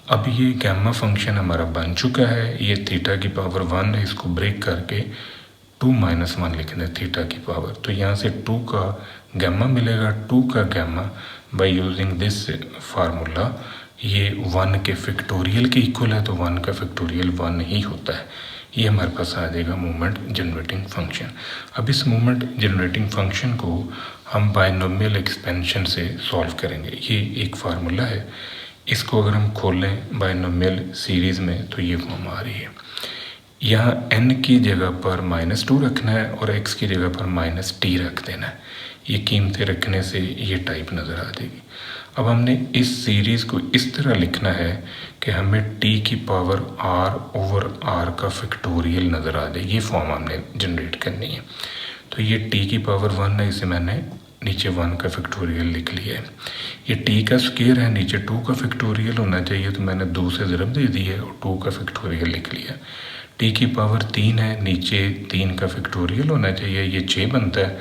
अब ये गैमा फंक्शन हमारा बन चुका है, ये थीटा की पावर 1 है, इसको ब्रेक करके 2 - 1 लिख दें थीटा की पावर। तो यहाँ से 2 का गैमा मिलेगा, 2 का gamma by using this formula ये 1 के फैक्टोरियल के इक्वल है, तो 1 का फैक्टोरियल 1 ही होता है। ये हमारे पास आ जाएगा मोमेंट जनरेटिंग फंक्शन। अब इस मोमेंट जनरेटिंग फंक्शन को हम बायनोमियल एक्सपेंशन से सॉल्व करेंगे। ये एक फार्मूला है, इसको अगर हम खोलें बायनोमियल सीरीज़ में तो ये फॉर्म आ रही है। यहाँ n की जगह पर -2 रखना है और x की जगह पर -t रख देना है। ये कीमतें रखने से ये टाइप नज़र आ जाएगी। अब हमने इस सीरीज़ को इस तरह लिखना है कि हमें t की पावर r/r का फैक्टोरियल नज़र आ जाए, ये फॉर्म हमने जनरेट करनी है। तो ये t की पावर 1 है, इसे मैंने नीचे 1 का फैक्टोरियल लिख लिया है। ये t का स्क्वायर है, नीचे 2 का फैक्टोरियल होना चाहिए, तो मैंने 2 से ज़रब दे दी है और 2 का फैक्टोरियल लिख लिया। t की पावर 3 है, नीचे 3 का फैक्टोरियल होना चाहिए, ये 6 बनता है,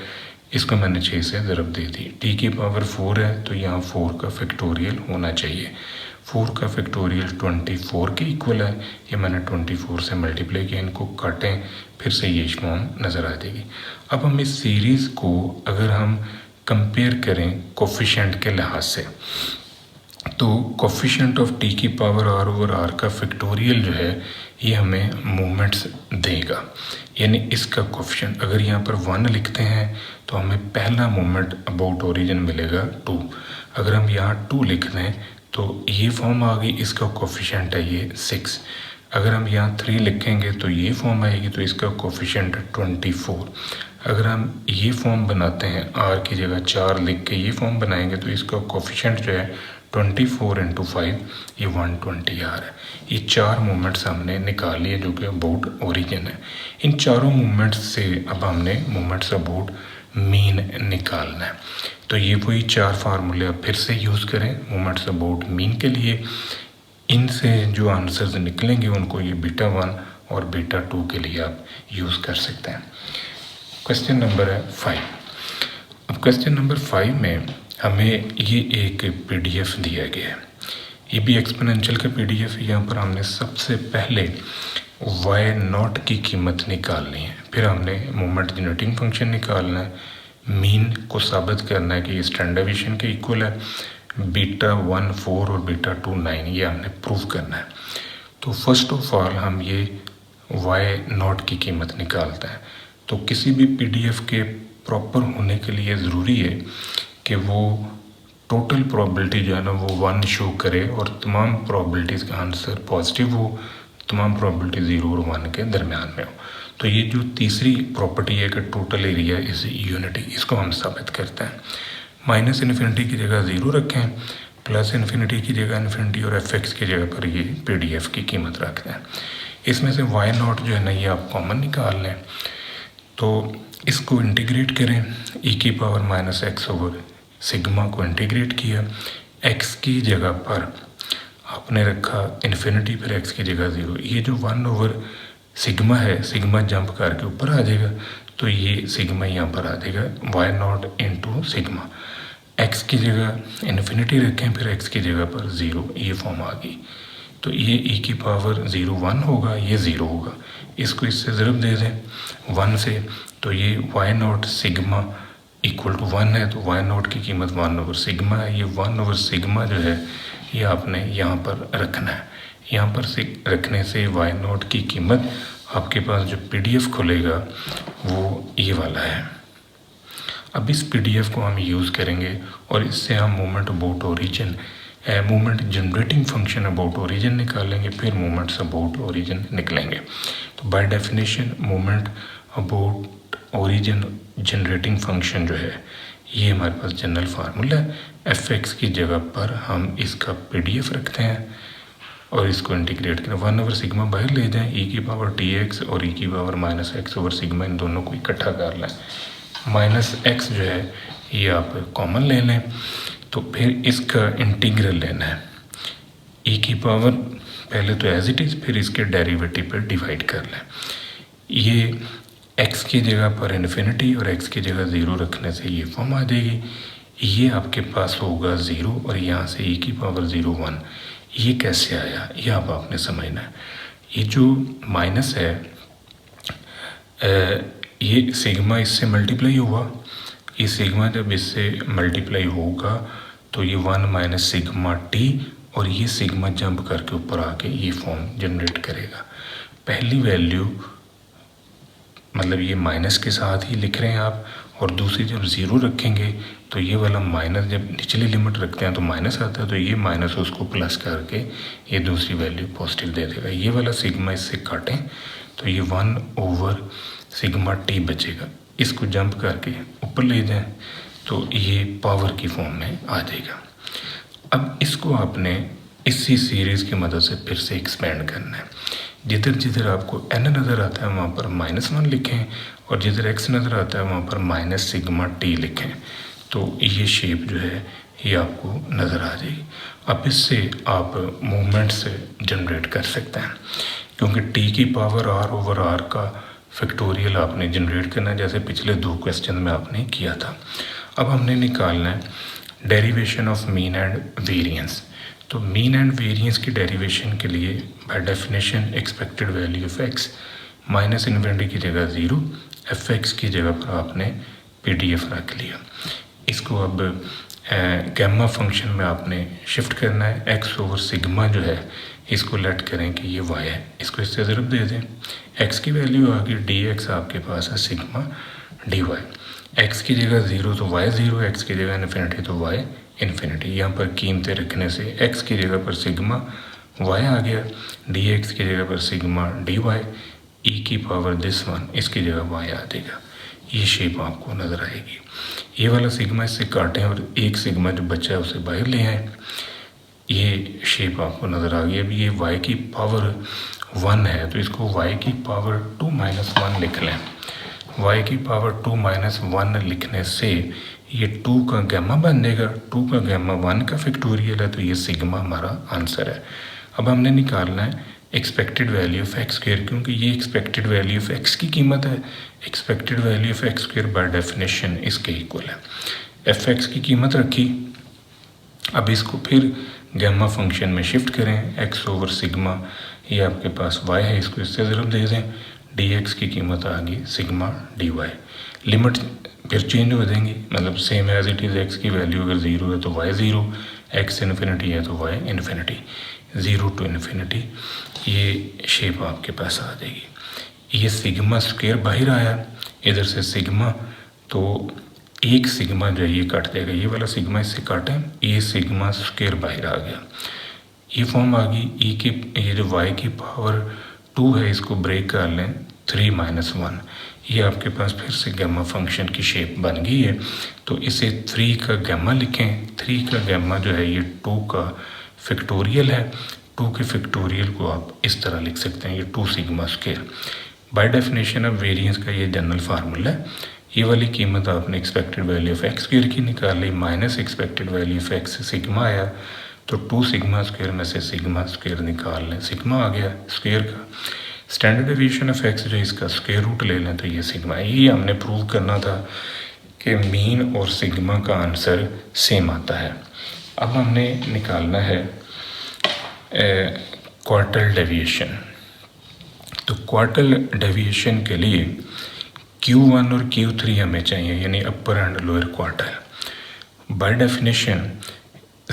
इसको मैंने 6 से ज़रब दे दी। t की पावर 4 है, तो यहाँ 4 का फैक्टोरियल होना चाहिए। 4 का फैक्टोरियल 24 के इक्वल है, ये मैंने 24 से मल्टीप्लाई किया। इनको काटें, फिर से ये फॉर्म नज़र आ जाएगी। अब हम इस सीरीज़ को अगर हम कंपेयर करें कोफिशिएंट के लिहाज से, तो कोफिशिएंट ऑफ t की पावर r ओवर r का फैक्टोरियल जो है ये हमें मोमेंट्स देगा। यानी इसका कोफिशिएंट अगर यहाँ पर 1 लिखते हैं तो हमें पहला मोमेंट अबाउट ओरिजिन मिलेगा 2। अगर हम यहाँ 2 लिख दें तो ये फॉर्म आ गई, इसका कोफिशिएंट है ये 6। अगर हम यहाँ 3 लिखेंगे तो ये फॉर्म आएगी, तो इसका कोफिशिएंट 24। अगर हम ये फॉर्म बनाते हैं, r की जगह 4 लिख के ये फॉर्म बनाएंगे तो इसका कोफिशिएंट जो है 24 इंटू 5 ये 120 आ रहा है। ये 4 मूवमेंट्स हमने निकाल लिए जो कि अबाउट ओरिजिन है। इन चारों मूवमेंट्स से अब हमने मूवमेंट्स अबाउट मीन निकालना है। तो ये वही 4 फार्मूले अब फिर से यूज़ करें मूवमेंट्स अबाउट मीन के लिए। इनसे जो आंसर्स निकलेंगे उनको ये बीटा 1 और बीटा 2 के लिए आप यूज़ कर सकते हैं। क्वेश्चन नंबर है 5। अब क्वेश्चन नंबर 5 में हमें ये एक PDF दिया गया है, ये भी एक्सपोनेंशियल का PDF है। यहाँ पर हमने सबसे पहले y0 की कीमत निकालनी है, फिर हमने मोमेंट जनरेटिंग फंक्शन निकालना है, मीन को साबित करना है कि ये स्टैंडर्ड डेविएशन के इक्वल है, बीटा 1 4 और बीटा 2 9 ये हमने प्रूव करना है। तो फर्स्ट ऑफ ऑल हम ये y0 की कीमत निकालते हैं। तो किसी भी PDF के प्रॉपर होने के लिए ज़रूरी है कि वो टोटल प्रोबेबिलिटी जो है ना वो 1 शो करे और तमाम प्रोबेबिलिटीज़ का आंसर पॉजिटिव हो, तमाम प्रोबेबिलिटी 0 और 1 के दरमियान में हो। तो ये जो तीसरी प्रॉपर्टी है कि टोटल एरिया इज़ यूनिटी, इसको हम साबित करते हैं। माइनस इन्फिनिटी की जगह 0 रखें, प्लस इन्फिनिटी की जगह इन्फिनिटी और fx की जगह पर ये PDF की कीमत रखते हैं। इसमें से y0 जो है ना ये आप कॉमन निकाल लें, तो इसको इंटीग्रेट करें, e की पावर माइनस एक्स ओवर सिग्मा को इंटीग्रेट किया, x की जगह पर आपने रखा इन्फिनिटी, फिर x की जगह 0। ये जो 1 ओवर सिग्मा है, सिग्मा जंप करके ऊपर आ जाएगा, तो ये सिग्मा यहाँ पर आ जाएगा y0 इंटू सिग्मा। x की जगह इन्फिनिटी रखें, फिर x की जगह पर 0, ये फॉर्म आ गई। तो ये e की पावर 0 1 होगा, ये 0 होगा, इसको इससे ज़रब दे दें 1 से, तो ये y0 सिग्मा इक्वल टू 1 है, तो y0 की कीमत 1 ओवर सिग्मा है। ये 1 ओवर सिग्मा जो है ये आपने यहाँ पर रखना है। यहाँ पर रखने से y0 की कीमत आपके पास जो PDF खुलेगा वो ये वाला है। अब इस PDF को हम यूज़ करेंगे और इससे हम moment about origin, moment generating function about origin निकालेंगे, फिर मोमेंट्स अबाउट ओरिजिन निकलेंगे। तो by definition moment about origin generating function जो है ये हमारे पास जनरल फार्मूला है। fx की जगह पर हम इसका PDF रखते हैं और इसको इंटीग्रेट करें, 1 ओवर सिग्मा बाहर ले जाएं, e की पावर tx और e की पावर माइनस एक्स ओवर सिग्मा, इन दोनों को इकट्ठा कर लें। माइनस एक्स जो है ये आप कॉमन ले लें, तो फिर इसका इंटीग्रल लेना है, e की पावर पहले तो एज इट इज़, फिर इसके डेरिवेटिव पर डिवाइड कर लें। ये x की जगह पर इन्फिनिटी और x की जगह 0 रखने से ये फॉर्म आ जाएगी। ये आपके पास होगा 0 और यहाँ से e की पावर 0 1। ये कैसे आया ये आप आपने समझना है। ये जो माइनस है ये सिग्मा इससे मल्टीप्लाई हुआ, ये सिग्मा जब इससे मल्टीप्लाई होगा तो ये 1 माइनस सिग्मा t और ये सिग्मा जंप करके ऊपर आके ये फॉर्म जनरेट करेगा। पहली वैल्यू मतलब ये माइनस के साथ ही लिख रहे हैं आप, और दूसरी जब 0 रखेंगे तो ये वाला माइनस, जब निचली लिमिट रखते हैं तो माइनस आता है, तो ये माइनस उसको प्लस करके ये दूसरी वैल्यू पॉजिटिव दे देगा। ये वाला सिग्मा इससे काटें तो ये 1 ओवर सिग्मा t बचेगा, इसको जंप करके ऊपर ले जाएं तो ये पावर की फॉर्म में आ जाएगा। अब इसको आपने इसी सीरीज़ की मदद से फिर से एक्सपेंड करना है। जिधर जिधर आपको n नज़र आता है वहाँ पर -1 लिखें और जिधर x नज़र आता है वहाँ पर माइनस सिग्मा t लिखें। तो ये शेप जो है ये आपको नज़र आ जाएगी। अब इससे आप मूवमेंट्स जनरेट कर सकते हैं, क्योंकि टी की पावर आर ओवर आर का फैक्टोरियल आपने जनरेट करना है, जैसे पिछले 2 क्वेश्चन में आपने किया था। अब हमने निकालना है derivation of mean and variance. तो मीन एंड वेरिएंस की डेरिवेशन के लिए by definition expected value of x minus infinity की जगह 0, एफ एक्स की जगह पर आपने PDF रख लिया। इसको अब गैमा फंक्शन में आपने शिफ्ट करना है। एक्स ओवर सिग्मा जो है इसको लेट करें कि ये वाई है, इसको इससे ज़रूर दे दें। एक्स की वैल्यू आ गई dx आपके पास है सिग्मा dy। एक्स की जगह 0 तो y 0, एक्स की जगह इन्फिनिटी तो y इन्फिनिटी। यहाँ पर कीमतें रखने से एक्स की जगह पर सिग्मा y आ गया, dx की जगह पर सिग्मा dy, e की पावर दिस वन इसकी जगह y आ देगा। ये शेप आपको नज़र आएगी। ये वाला सिग्मा इससे काटें और एक सिग्मा जो बचा है उसे बाहर ले आएँ। ये शेप आपको नज़र आ गई। अब ये y की पावर 1 है तो इसको y की पावर 2 - 1 लिख लें। y की पावर 2 - 1 लिखने से ये 2 का गैमा बन जाएगा। 2 का गैमा 1 का फैक्टोरियल है, तो ये सिग्मा हमारा आंसर है। अब हमने निकालना है expected value of x square, क्योंकि ये एक्सपेक्टेड वैल्यू ऑफ एक्स की कीमत है। Expected value of x square by definition इसके इक्वल है। एफ एक्स की कीमत रखी, अब इसको फिर गैमा फंक्शन में शिफ्ट करें। एक्स ओवर सिग्मा ये आपके पास y है, इसको इससे ज़रूर दे दें। dx की कीमत आ गई सिग्मा dy। लिमिट फिर चेंज हो जाएंगी, मतलब same as it is. X की वैल्यू अगर 0 है तो y 0, एक्स इन्फिनिटी है तो y इन्फिनिटी, 0 to इन्फिनिटी। ये शेप आपके पास आ जाएगी। ये सिग्मा स्क्वायर बाहर आया, इधर से सिग्मा, तो एक सिग्मा जो है ये काट देगा। ये वाला सिग्मा इससे काटें, ये सिग्मा स्क्वायर बाहर आ गया। ये फॉर्म आ गई ई की, ये जो y की पावर 2 है इसको ब्रेक कर लें 3 - 1। ये आपके पास फिर से गैमा फंक्शन की शेप बन गई है। तो इसे 3 का गैमा लिखें। 3 का गैमा जो है ये 2 का फैक्टोरियल है। 2 के फैक्टोरियल को आप इस तरह लिख सकते हैं, ये 2 sigma square. By definition of variance का ये जनरल फार्मूला है। ये वाली कीमत आपने expected value of x square की निकाल ली, minus expected value of x sigma आया, तो 2 सिग्मा स्क्वायर में से सिग्मा स्क्वायर निकाल लें, सिग्मा आ गया स्क्वायर का। स्टैंडर्ड डेविएशन ऑफ एक्स जो इसका स्क्वायर रूट ले लें तो ये सिग्मा। ये हमने प्रूव करना था कि मीन और सिग्मा का आंसर सेम आता है। अब हमने निकालना है क्वार्टल डेविएशन। तो क्वार्टल डेविएशन के लिए Q1 और Q3 हमें चाहिए, यानी upper and lower quartile. By definition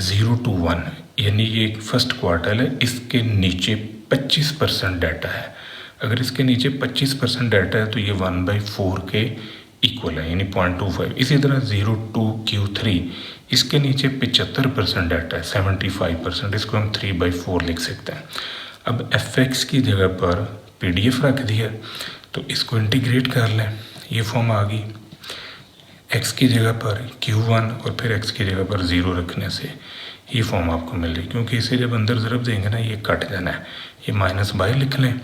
0 to 1, यानी ये एक फर्स्ट क्वार्टल है, इसके नीचे 25% डाटा है। अगर इसके नीचे 25% डाटा है तो ये 1/4 के इक्वल है, यानी 0.25। इसी तरह 0 to Q3, इसके नीचे 75% डाटा है, 75%, इसको हम 3/4 लिख सकते हैं। अब fx की जगह पर PDF रख दिया, तो इसको इंटीग्रेट कर लें। ये फॉर्म आ गई, x की जगह पर Q1 और फिर x की जगह पर 0 रखने से ये फॉर्म आपको मिल रही, क्योंकि इसे जब अंदर ज़रब देंगे ना ये कट जाना है। ये माइनस बाय लिख लें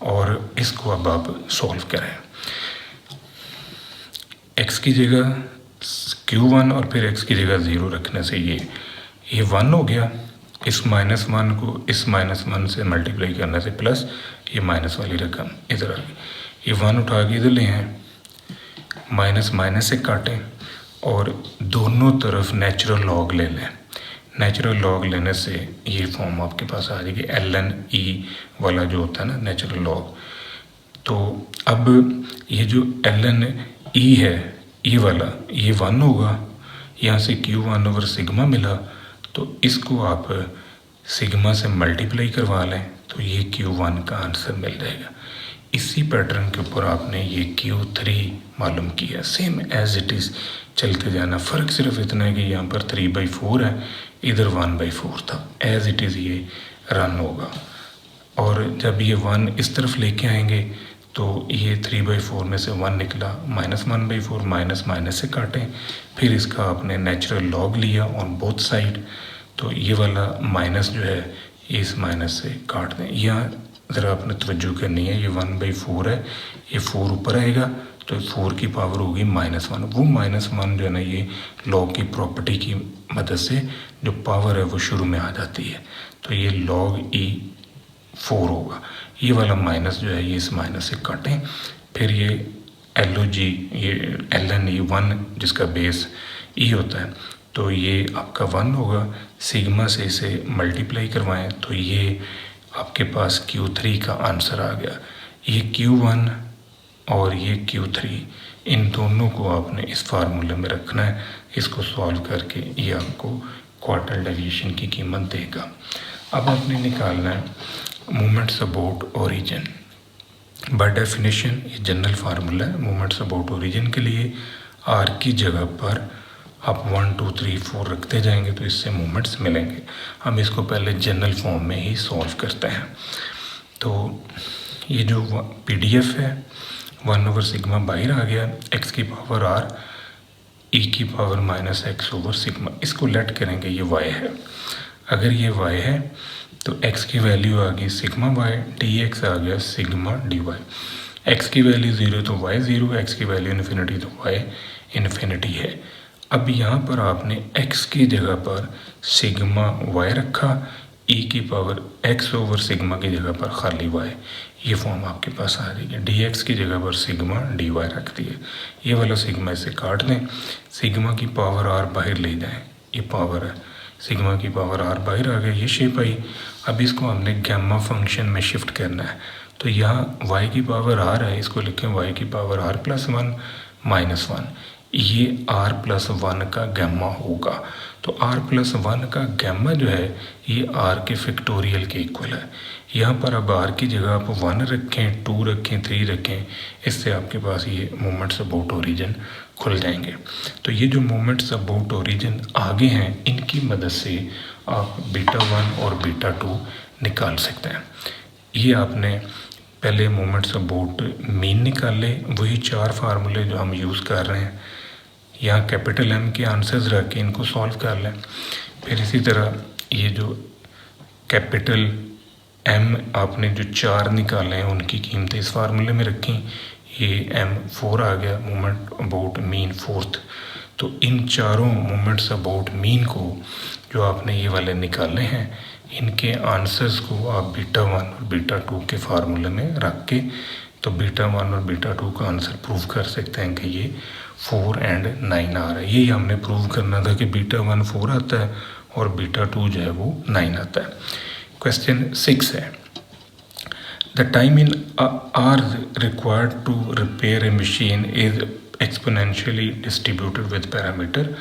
और इसको अब आप सॉल्व करें। x की जगह Q1 और फिर x की जगह 0 रखने से ये 1 हो गया। इस -1 को इस -1 से मल्टीप्लाई करने से प्लस ये माइनस वाली रकम इधर आ गई। ये 1 उठा के इधर ले हैं, माइनस माइनस से काटें और दोनों तरफ नेचुरल लॉग ले लें। नेचुरल लॉग लेने से ये फॉर्म आपके पास आ जाएगी, ln e वाला जो होता है ना नेचुरल लॉग। तो अब ये जो ln e है ये वाला, ये 1 होगा। यहाँ से Q1 ओवर सिग्मा मिला, तो इसको आप सिग्मा से मल्टीप्लाई करवा लें तो ये Q1 का आंसर मिल जाएगा। इसी पैटर्न के ऊपर आपने ये Q3 मालूम किया, सेम एज इट इज़ चलते जाना। फ़र्क सिर्फ इतना है कि यहाँ पर 3/4 है, इधर 1/4 था। एज इट इज़ ये रन होगा, और जब ये 1 इस तरफ लेके आएंगे तो ये 3/4 में से 1 निकला, -1/4, माइनस माइनस से काटें, फिर इसका आपने नेचुरल लॉग लिया ऑन बोथ साइड, तो ये वाला माइनस जो है ये इस माइनस से काट दें। यहाँ ज़रा आपने तवज्जो करनी है, ये 1/4 है, ये 4 ऊपर आएगा तो 4 की पावर होगी -1। वो -1 जो है ना, ये लॉग की प्रॉपर्टी की मदद से जो पावर है वो शुरू में आ जाती है, तो ये log e 4 होगा। ये वाला माइनस जो है ये इस माइनस से काटें, फिर ये LOG ये ln e 1 जिसका बेस e होता है, तो ये आपका 1 होगा। सिग्मा से इसे मल्टीप्लाई करवाएं तो ये आपके पास Q3 का आंसर आ गया। ये Q1 और ये Q3, इन दोनों को आपने इस फार्मूले में रखना है। इसको सॉल्व करके ये आपको क्वार्टर डेविएशन की कीमत देगा। अब आपने निकालना है moments about origin. By definition ये जनरल फार्मूला है मोमेंट्स अबाउट ओरिजिन के लिए। r की जगह पर आप 1 2 3 4 रखते जाएंगे तो इससे मोमेंट्स मिलेंगे। हम इसको पहले जनरल फॉर्म में ही सॉल्व करते हैं। तो ये जो PDF है 1/सिग्मा बाहर आ गया, x की पावर r e की पावर -x/सिग्मा। इसको लेट करेंगे, ये y है। अगर ये y है तो x की वैल्यू आ गई सिग्मा y, dx आ गया सिग्मा dy। x की वैल्यू 0 तो y 0, x की वैल्यू इन्फिनिटी तो y इन्फिनिटी है। अब यहाँ पर आपने x की जगह पर सिग्मा y रखा, e की पावर x/सिग्मा की जगह पर खाली y, ये फॉर्म आपके पास आ जाएगी। dx की जगह पर सिग्मा dy रख दिए, ये वाला सिग्मा इसे काट दें, सिग्मा की पावर r बाहर ले जाएं, ये पावर है, सिग्मा की पावर r बाहर आ गया, ये शेप आई। अब इसको हमने गैमा फंक्शन में शिफ्ट करना है, तो यहाँ y की पावर r है, इसको लिखें y की पावर r+1 -1। ये r+1 का गैमा होगा। तो r+1 का गैमा जो है ये r के फैक्टोरियल के इक्वल है। यहाँ पर अब r की जगह आप 1 रखें, 2 रखें, 3 रखें, इससे आपके पास ये मोमेंट्स अबाउट ओरिजिन खुल जाएंगे। तो ये जो मोमेंट्स अबाउट ओरिजिन आगे हैं, इनकी मदद से आप β1 और β2 निकाल सकते हैं। ये आपने पहले मोमेंट्स अबाउट मीन निकाले, वही 4 फार्मूले जो हम यूज़ कर रहे हैं, यहाँ कैपिटल M के आंसर्स रख के इनको सॉल्व कर लें। फिर इसी तरह ये जो कैपिटल M आपने जो 4 निकाले हैं उनकी कीमतें इस फार्मूले में रखी, ये M4 आ गया, मोमेंट अबाउट मीन 4th। तो इन चारों मोमेंट्स अबाउट मीन को जो आपने ये वाले निकाले हैं, इनके आंसर्स को आप β1 और β2 के फार्मूले में रख के तो β1 और β2 का आंसर प्रूव कर सकते हैं कि ये 4 और 9 आ रहा है। यही हमने प्रूव करना था कि β1 4 आता है और β2 जो है वो 9 आता है। क्वेश्चन 6 है, the time in hours required to repair a machine is exponentially distributed with parameter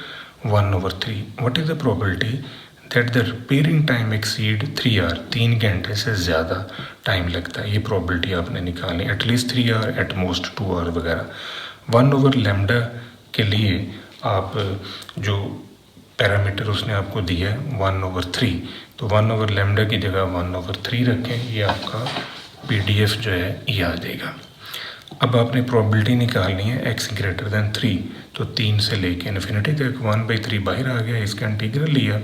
1/3। What is the probability that the repairing time exceed 3 hour. 3 घंटे से ज़्यादा टाइम लगता है, ये प्रोबेबिलिटी आपने निकाली, at least 3 hour, at most 2 hour वगैरह। 1/λ के लिए आप जो पैरामीटर उसने आपको दिया है 1/3, तो 1/λ की जगह 1/3 रखें, ये आपका PDF जो है ये आ जाएगा। अब आपने प्रोबेबिलिटी निकालनी है x ग्रेटर दैन 3, तो 3 से लेके इन्फिनिटी तक 1/3 बाहर आ गया, इसका इंटीग्रल लिया,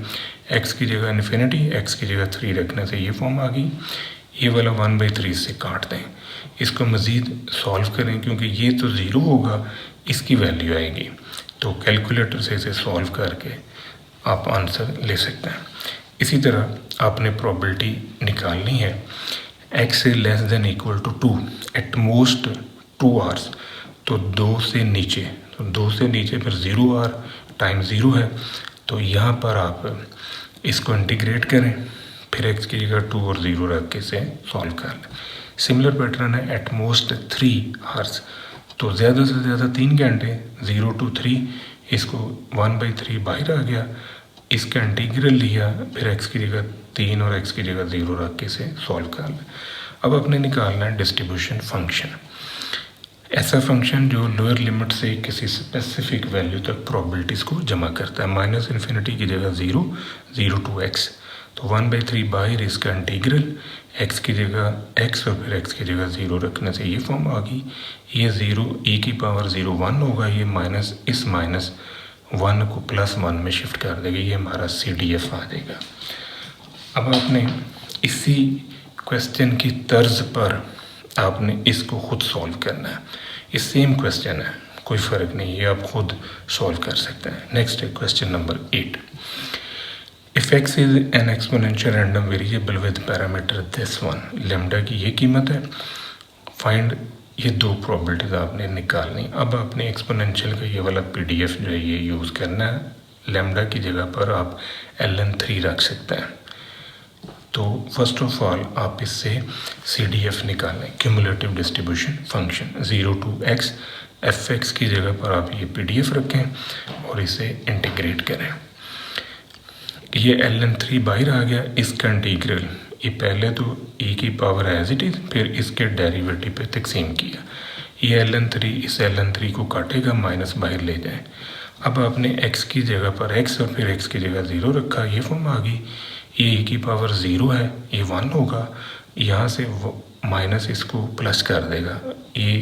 x की जगह इन्फिनिटी, x की जगह 3 रखने से ये फॉर्म आ गई। ये वाला 1/3 से काट दें, इसको मज़ीद सॉल्व करें क्योंकि ये तो 0 होगा, इसकी वैल्यू आएगी, तो कैलकुलेटर से इसे सॉल्व करके आप आंसर ले सकते हैं। इसी तरह आपने प्रोबेबिलिटी निकालनी है x से less than equal to 2, at most 2 hours, तो 2 से नीचे, तो 2 से नीचे फिर 0 आवर टाइम 0 है, तो यहाँ पर आप इसको इंटीग्रेट करें, फिर x की जगह 2 और 0 रख के इसे सॉल्व कर लें। सिमिलर पैटर्न है एट मोस्ट 3 आवर्स, तो ज़्यादा से ज़्यादा 3 घंटे, 0 to 3, इसको 1/3 बाहर आ गया, इसका इंटीग्रल लिया, फिर x की जगह 3 और x की जगह 0 रख के इसे सॉल्व कर लें। अब आपने निकालना है डिस्ट्रीब्यूशन फंक्शन, ऐसा फंक्शन जो लोअर लिमिट से किसी स्पेसिफिक वैल्यू तक प्रोबेबिलिटीज़ को जमा करता है। -इन्फिनिटी की जगह 0, 0 to x, तो 1/3 बाहर, इसका इंटीग्रल, x की जगह x और फिर x की जगह 0 रखने से ये फॉर्म आ गई। ये 0 e की पावर 0 1 होगा, ये माइनस इस -1 को +1 में शिफ्ट कर देगा, ये हमारा CDF आ जाएगा। अब आपने इसी क्वेश्चन की तर्ज पर आपने इसको खुद सॉल्व करना है। ये सेम क्वेश्चन है, कोई फ़र्क नहीं, ये आप खुद सॉल्व कर सकते हैं। नेक्स्ट है question number 8। If x is an exponential random variable with parameter this one, lambda की ये कीमत है, फाइंड, ये दो प्रॉबिलिटीज़ आपने निकालनी। अब आपने एक्सपोनेंशियल का ये वाला PDF जो है ये यूज़ करना है, लेमडा की जगह पर आप ln3 रख सकते हैं। तो फर्स्ट ऑफ ऑल आप इससे CDF निकालें, cumulative distribution function 0 to x, fx की जगह पर आप ये PDF रखें और इसे इंटीग्रेट करें। ये ln3 बाहर आ गया, इसका इंटीग्रल ये पहले तो e की पावर एज इट इज़, फिर इसके डेरिवेटिव पे तकसीम किया। ये ln3 इस ln3 को काटेगा, माइनस बाहर ले जाए। अब आपने x की जगह पर x और फिर x की जगह 0 रखा, ये फॉर्म आ गई। ये e की पावर 0 है, ये 1 होगा, यहाँ से माइनस इसको प्लस कर देगा, ये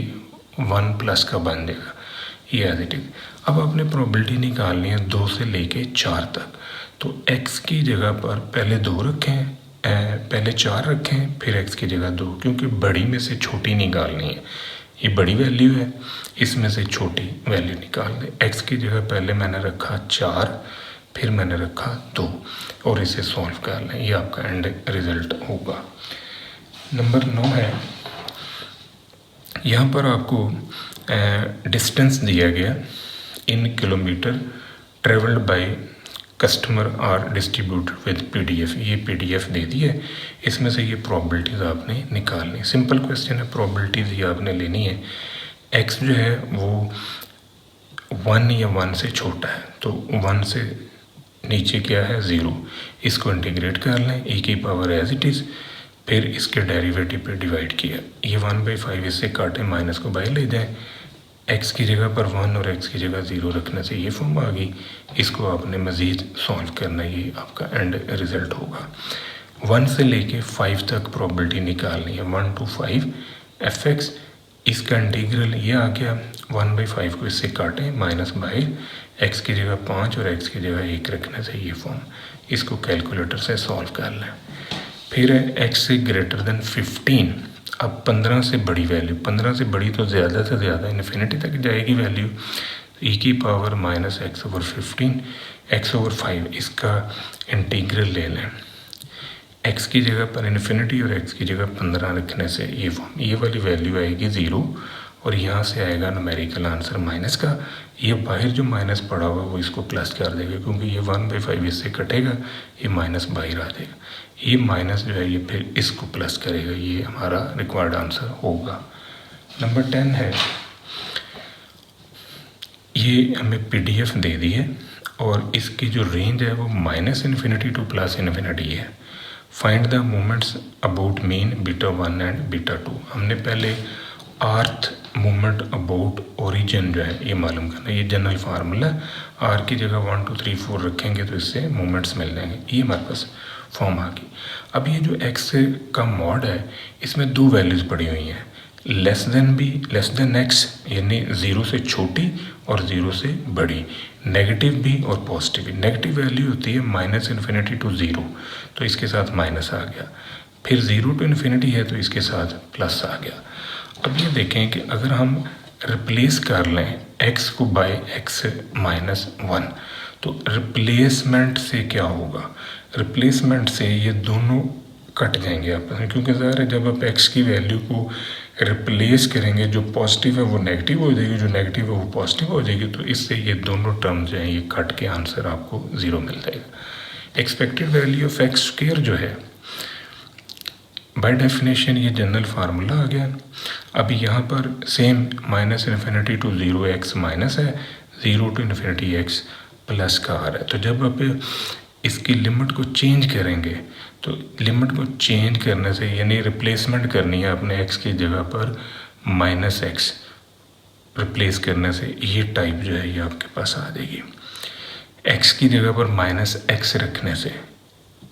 1 प्लस का बन जाएगा, ये एज इट इज़। अब आपने प्रोबेबिलिटी निकालनी है 2 से लेके 4 तक। तो x की जगह पर पहले 2 रखें, पहले 4 रखें, फिर x की जगह 2, क्योंकि बड़ी में से छोटी निकालनी है। ये बड़ी वैल्यू है, इसमें से छोटी वैल्यू निकाल दें। x की जगह पहले मैंने रखा 4, फिर मैंने रखा 2 और इसे सॉल्व कर लें, ये आपका एंड रिज़ल्ट होगा। नंबर 9 है, यहाँ पर आपको डिस्टेंस दिया गया in kilometer travelled by customer are distributed with PDF। ये PDF दे दी है, इसमें से ये प्रॉबिलिटीज़ आपने निकालनी। सिंपल क्वेश्चन है, प्रॉबिलिटीज़ ये आपने लेनी है। x जो है वो 1 या 1 से छोटा है, तो 1 से नीचे क्या है 0, इसको इंटीग्रेट कर लें, e की पावर एज इट इज़, फिर इसके डेरिवेटिव पे डिवाइड किया। ये 1/5 इससे काटे, माइनस को बाहर ले जाएं, x की जगह पर 1 और x की जगह 0 रखने से ये फॉर्म आ गई। इसको आपने मज़ीद सॉल्व करना, ये आपका एंड रिज़ल्ट होगा। 1 से लेके 5 तक प्रॉबिलिटी निकालनी है, 1 to 5 fx, इसका इंटीग्रल ये आ गया, 1/5 को इससे काटें, माइनस बाहर, x की जगह 5 और x की जगह 1 रखने से ये फॉर्म। इसको कैलकुलेटर से सॉल्व कर लें। फिर है x से ग्रेटर देन 15। अब 15 से बड़ी वैल्यू, 15 से बड़ी तो ज़्यादा से ज़्यादा इन्फिनिटी तक जाएगी वैल्यू, e की पावर माइनस x/15, x/5, इसका इंटीग्रल ले लें। x की जगह पर इन्फिनिटी और x की जगह 15 रखने से ये फॉर्म, ये वाली वैल्यू आएगी 0 और यहाँ से आएगा न्यूमेरिकल आंसर माइनस का। ये बाहर जो माइनस पड़ा हुआ वो इसको प्लस कर देगा, क्योंकि ये 1/5 इससे कटेगा, ये माइनस बाहर आ जाएगा। ये माइनस जो है ये फिर इसको प्लस करेगा, ये हमारा रिक्वायर्ड आंसर होगा। नंबर 10 है, ये हमें PDF दे दी है और इसकी जो रेंज है वो -∞ to +∞ है। Find the moments about mean β1 and β2। हमने पहले अर्थ मूवमेंट अबाउट ओरिजिन जो है ये मालूम करना, ये जनरल फार्मूला। आर की जगह 1 2 3 4 रखेंगे तो इससे मोमेंट्स मिल जाएंगे, ये हमारे पास फॉर्म आ गई। अब ये जो x का मॉड है इसमें 2 वैल्यूज़ पड़ी हुई हैं, लेस देन x यानी 0 से छोटी और 0 से बड़ी, नेगेटिव भी और पॉजिटिव भी। नेगेटिव वैल्यू होती है -∞ to 0, तो इसके साथ माइनस आ गया, फिर 0 to ∞ है तो इसके साथ प्लस आ गया। अब ये देखें कि अगर हम रिप्लेस कर लें x को बाय x-1, तो रिप्लेसमेंट से क्या होगा, रिप्लेसमेंट से ये दोनों कट जाएंगे आपस में, क्योंकि ज़ाहिर है जब आप x की वैल्यू को रिप्लेस करेंगे, जो पॉजिटिव है वो नेगेटिव हो जाएगी, जो नेगेटिव है वो पॉजिटिव हो जाएगी, तो इससे ये दोनों टर्म जो हैं ये कट के आंसर आपको 0 मिल जाएगा। एक्सपेक्टेड वैल्यू ऑफ x² जो है बाय डेफिनेशन ये जनरल फार्मूला आ गया। अभी यहाँ पर सेम -∞ to 0 x माइनस है, 0 to ∞ x प्लस का आ रहा है। तो जब आप इसकी लिमिट को चेंज करेंगे, तो लिमिट को चेंज करने से यानी रिप्लेसमेंट करनी है अपने x की जगह पर -x रिप्लेस करने से ये टाइप जो है ये आपके पास आ जाएगी। x की जगह पर -x रखने से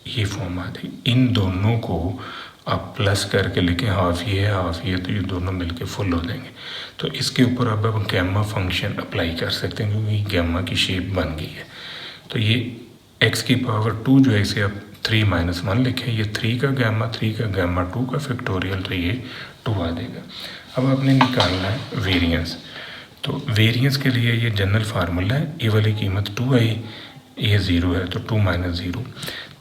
ये फॉर्म आ जाएगी। इन दोनों को आप प्लस करके लिखें, हाफ ये है हाफ ये, तो ये दोनों मिलके फुल हो जाएंगे। तो इसके ऊपर अब आप गैमा फंक्शन अप्लाई कर सकते हैं, क्योंकि गैमा की शेप बन गई है। तो ये x की पावर 2 जो है इसे आप 3 - 1 लिखें, ये 3 का गैमा 2 का फैक्टोरियल, तो ये 2 आ जाएगा। अब आपने निकालना है वेरिएंस। तो वेरिएंस के लिए ये जनरल फार्मूला है, ये वाली कीमत 2 आई, ये 0 है तो 2 minus 0।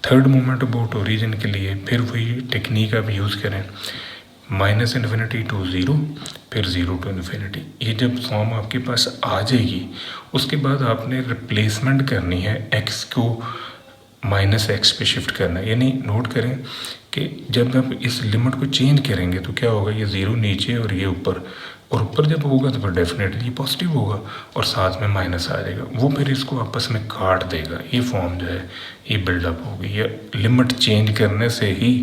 Third moment about origin के लिए फिर वही टेक्निक आप यूज़ करें, -∞ टू 0 फिर 0 टू इन्फिनिटी। ये जब फॉर्म आपके पास आ जाएगी उसके बाद आपने रिप्लेसमेंट करनी है, x को -x पे शिफ्ट करना है। यानी नोट करें कि जब आप इस लिमिट को चेंज करेंगे तो क्या होगा, ये 0 नीचे और ये ऊपर, और ऊपर जब होगा तो फिर डेफिनेटली पॉजिटिव होगा और साथ में माइनस आ जाएगा, वो फिर इसको आपस में काट देगा। ये फॉर्म जो है ये बिल्डअप होगी, या लिमिट चेंज करने से ही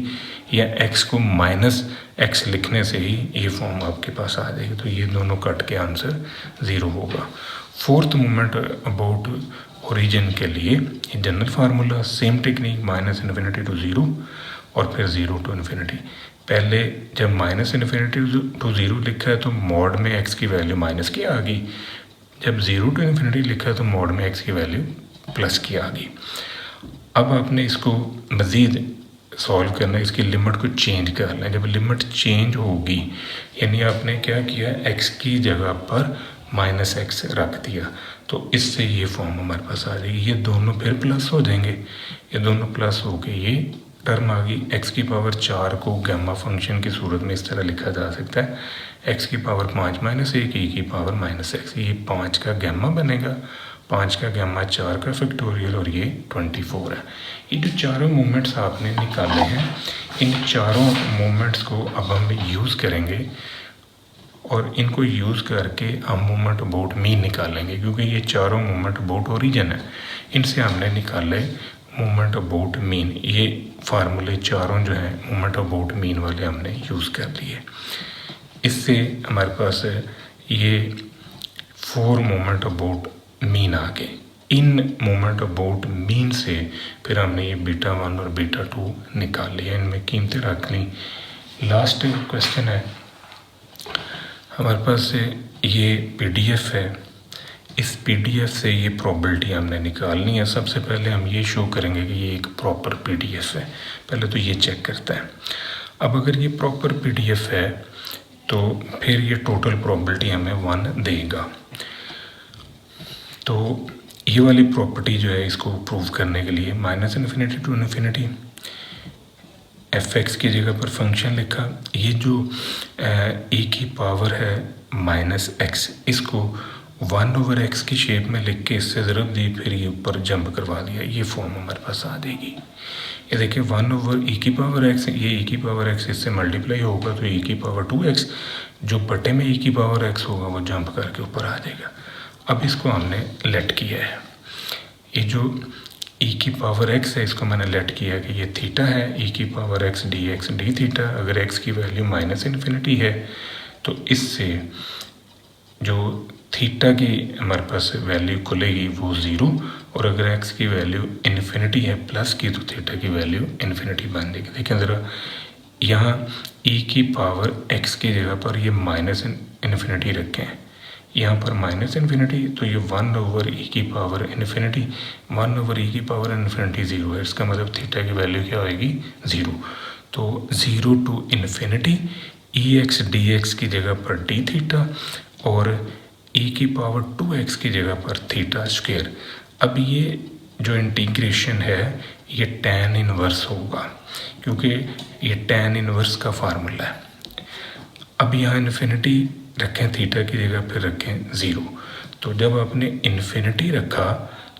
या x को -x लिखने से ही ये फॉर्म आपके पास आ जाएगी। तो ये दोनों कट के आंसर 0 होगा। फोर्थ मोमेंट अबाउट ओरिजिन के लिए ये general formula, same technique, -∞ to 0 और फिर 0 टू इन्फिनिटी। पहले जब -∞ टू 0 लिखा है तो मॉड में x की वैल्यू माइनस की आ गई, जब 0 टू इन्फिनिटी लिखा है तो मॉड में x की वैल्यू प्लस की आ गई। अब आपने इसको मज़ीद सॉल्व करना है, इसकी लिमिट को चेंज करना है। जब लिमिट चेंज होगी यानी आपने क्या किया, x की जगह पर -x रख दिया, तो इससे ये फॉर्म हमारे पास आ जाएगी। ये दोनों फिर प्लस हो जाएंगे, ये दोनों प्लस हो के ये टर्म आ गई। x की पावर 4 को गामा फंक्शन की सूरत में इस तरह लिखा जा सकता है, x की पावर 5 -1 e की पावर -x। ये 5 का गामा बनेगा, 5 का गामा 4 का फैक्टोरियल और ये 24 है। ये जो चारों मोमेंट्स आपने निकाले हैं, इन चारों मोमेंट्स को अब हम यूज़ करेंगे और इनको यूज़ करके हम मोमेंट अबाउट मीन निकालेंगे, क्योंकि ये चारों मोमेंट अबाउट ओरिजिन है, इनसे हमने निकाले मोमेंट अबाउट मीन। ये फार्मूले चारों जो हैं मोमेंट अबाउट मीन वाले हमने यूज़ कर लिए। इससे हमारे पास ये 4 मोमेंट अबाउट मीन आ गए। इन मोमेंट अबाउट मीन से फिर हमने ये β1 और β2 निकाल लिया, इनमें कीमतें रख ली। लास्ट क्वेश्चन है हमारे पास, ये PDF है, इस PDF से ये प्रोबेबिलिटी हमने निकालनी है। सबसे पहले हम ये शो करेंगे कि ये एक प्रॉपर PDF है, पहले तो ये चेक करता है। अब अगर ये प्रॉपर PDF है तो फिर ये टोटल प्रोबेबिलिटी हमें 1 देगा। तो ये वाली प्रॉपर्टी जो है इसको प्रूव करने के लिए -∞ टू इन्फिनिटी, fx की जगह पर फंक्शन लिखा, ये जो e की पावर है -x, इसको 1/x की शेप में लिख के इससे ज़रब दी, फिर ये ऊपर जंप करवा दिया, ये फॉर्म हमारे पास आ देगी। ये देखिए 1/e की पावर x, ये e की पावर x इससे मल्टीप्लाई होगा तो e की पावर 2x, जो बटे में e की पावर x होगा वो जंप करके ऊपर आ जाएगा। अब इसको हमने लेट किया है, ये जो e की पावर x है इसको मैंने लेट किया कि ये थीटा है, e की power x dx d theta. अगर x की वैल्यू -∞ है तो इससे जो थीटा की हमारे पास वैल्यू खुलेगी वो 0, और अगर x की वैल्यू इन्फिनिटी है प्लस की तो थीटा की वैल्यू इन्फिनिटी बन जाएगी। देखें ज़रा, यहाँ e की पावर x की जगह पर ये -∞ रखें, यहाँ पर -∞, तो ये 1/e की पावर इन्फिनिटी, 1/e की पावर इन्फिनिटी 0 है। इसका मतलब थीटा की वैल्यू क्या होगी, 0। तो 0 टू इन्फिनिटी ex dx की जगह पर d थीटा और e की पावर 2x की जगह पर थीटा स्क्वायर। अब ये जो इंटीग्रेशन है ये tan इनवर्स होगा, क्योंकि ये tan इनवर्स का फार्मूला है। अब यहाँ इन्फिनिटी रखें, थीटा की जगह पर रखें 0, तो जब आपने इन्फिनिटी रखा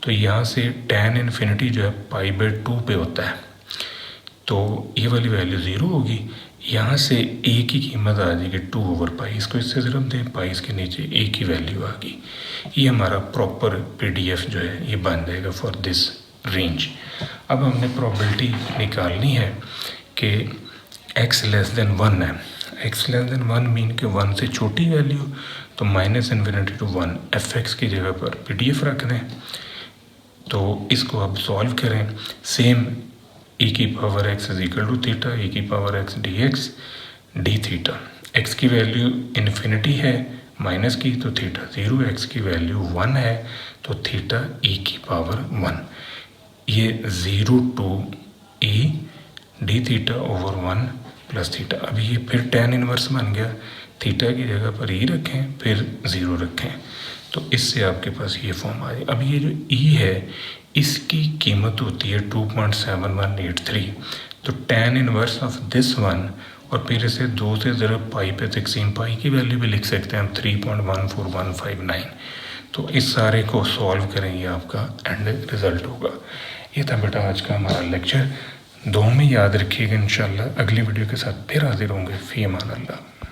तो यहाँ से tan इन्फिनिटी जो है π/2 पे होता है, तो ये वाली वैल्यू 0 होगी। यहाँ से a की कीमत आ जाएगी 2/π, इसको इससे ज़रब दें, π इसके नीचे a की वैल्यू आ गई। ये हमारा प्रॉपर PDF जो है ये बन जाएगा फॉर दिस रेंज। अब हमने प्रोबेबिलिटी निकालनी है कि x < 1 है, x < 1 मीन के 1 से छोटी वैल्यू, तो -∞ टू 1 fx की जगह पर PDF रख दें। तो इसको अब सॉल्व करें, सेम e की power x equal to theta, e की power x dx d theta. x की वैल्यू इन्फिनिटी है माइनस की तो थीटा 0, x की वैल्यू 1 है तो थीटा e की पावर 1। ये 0 to e d theta over 1 plus theta. अभी ये फिर tan इनवर्स बन गया, थीटा की जगह पर ई रखें फिर 0 रखें, तो इससे आपके पास ये फॉर्म आ जाए। अब ये जो ई है इसकी कीमत होती है 2.7183, तो tan inverse of this one, और फिर इसे 2 से ज़रूर पाई पे 16, पाई की वैल्यू भी लिख सकते हैं हम 3.14159। तो इस सारे को सॉल्व करेंगे, आपका एंड रिज़ल्ट होगा। ये था बेटा आज का हमारा लेक्चर। दुआ में याद रखिएगा, इंशाल्लाह अगली वीडियो के साथ फिर हाजिर होंगे। फ़ी अमान अल्लाह।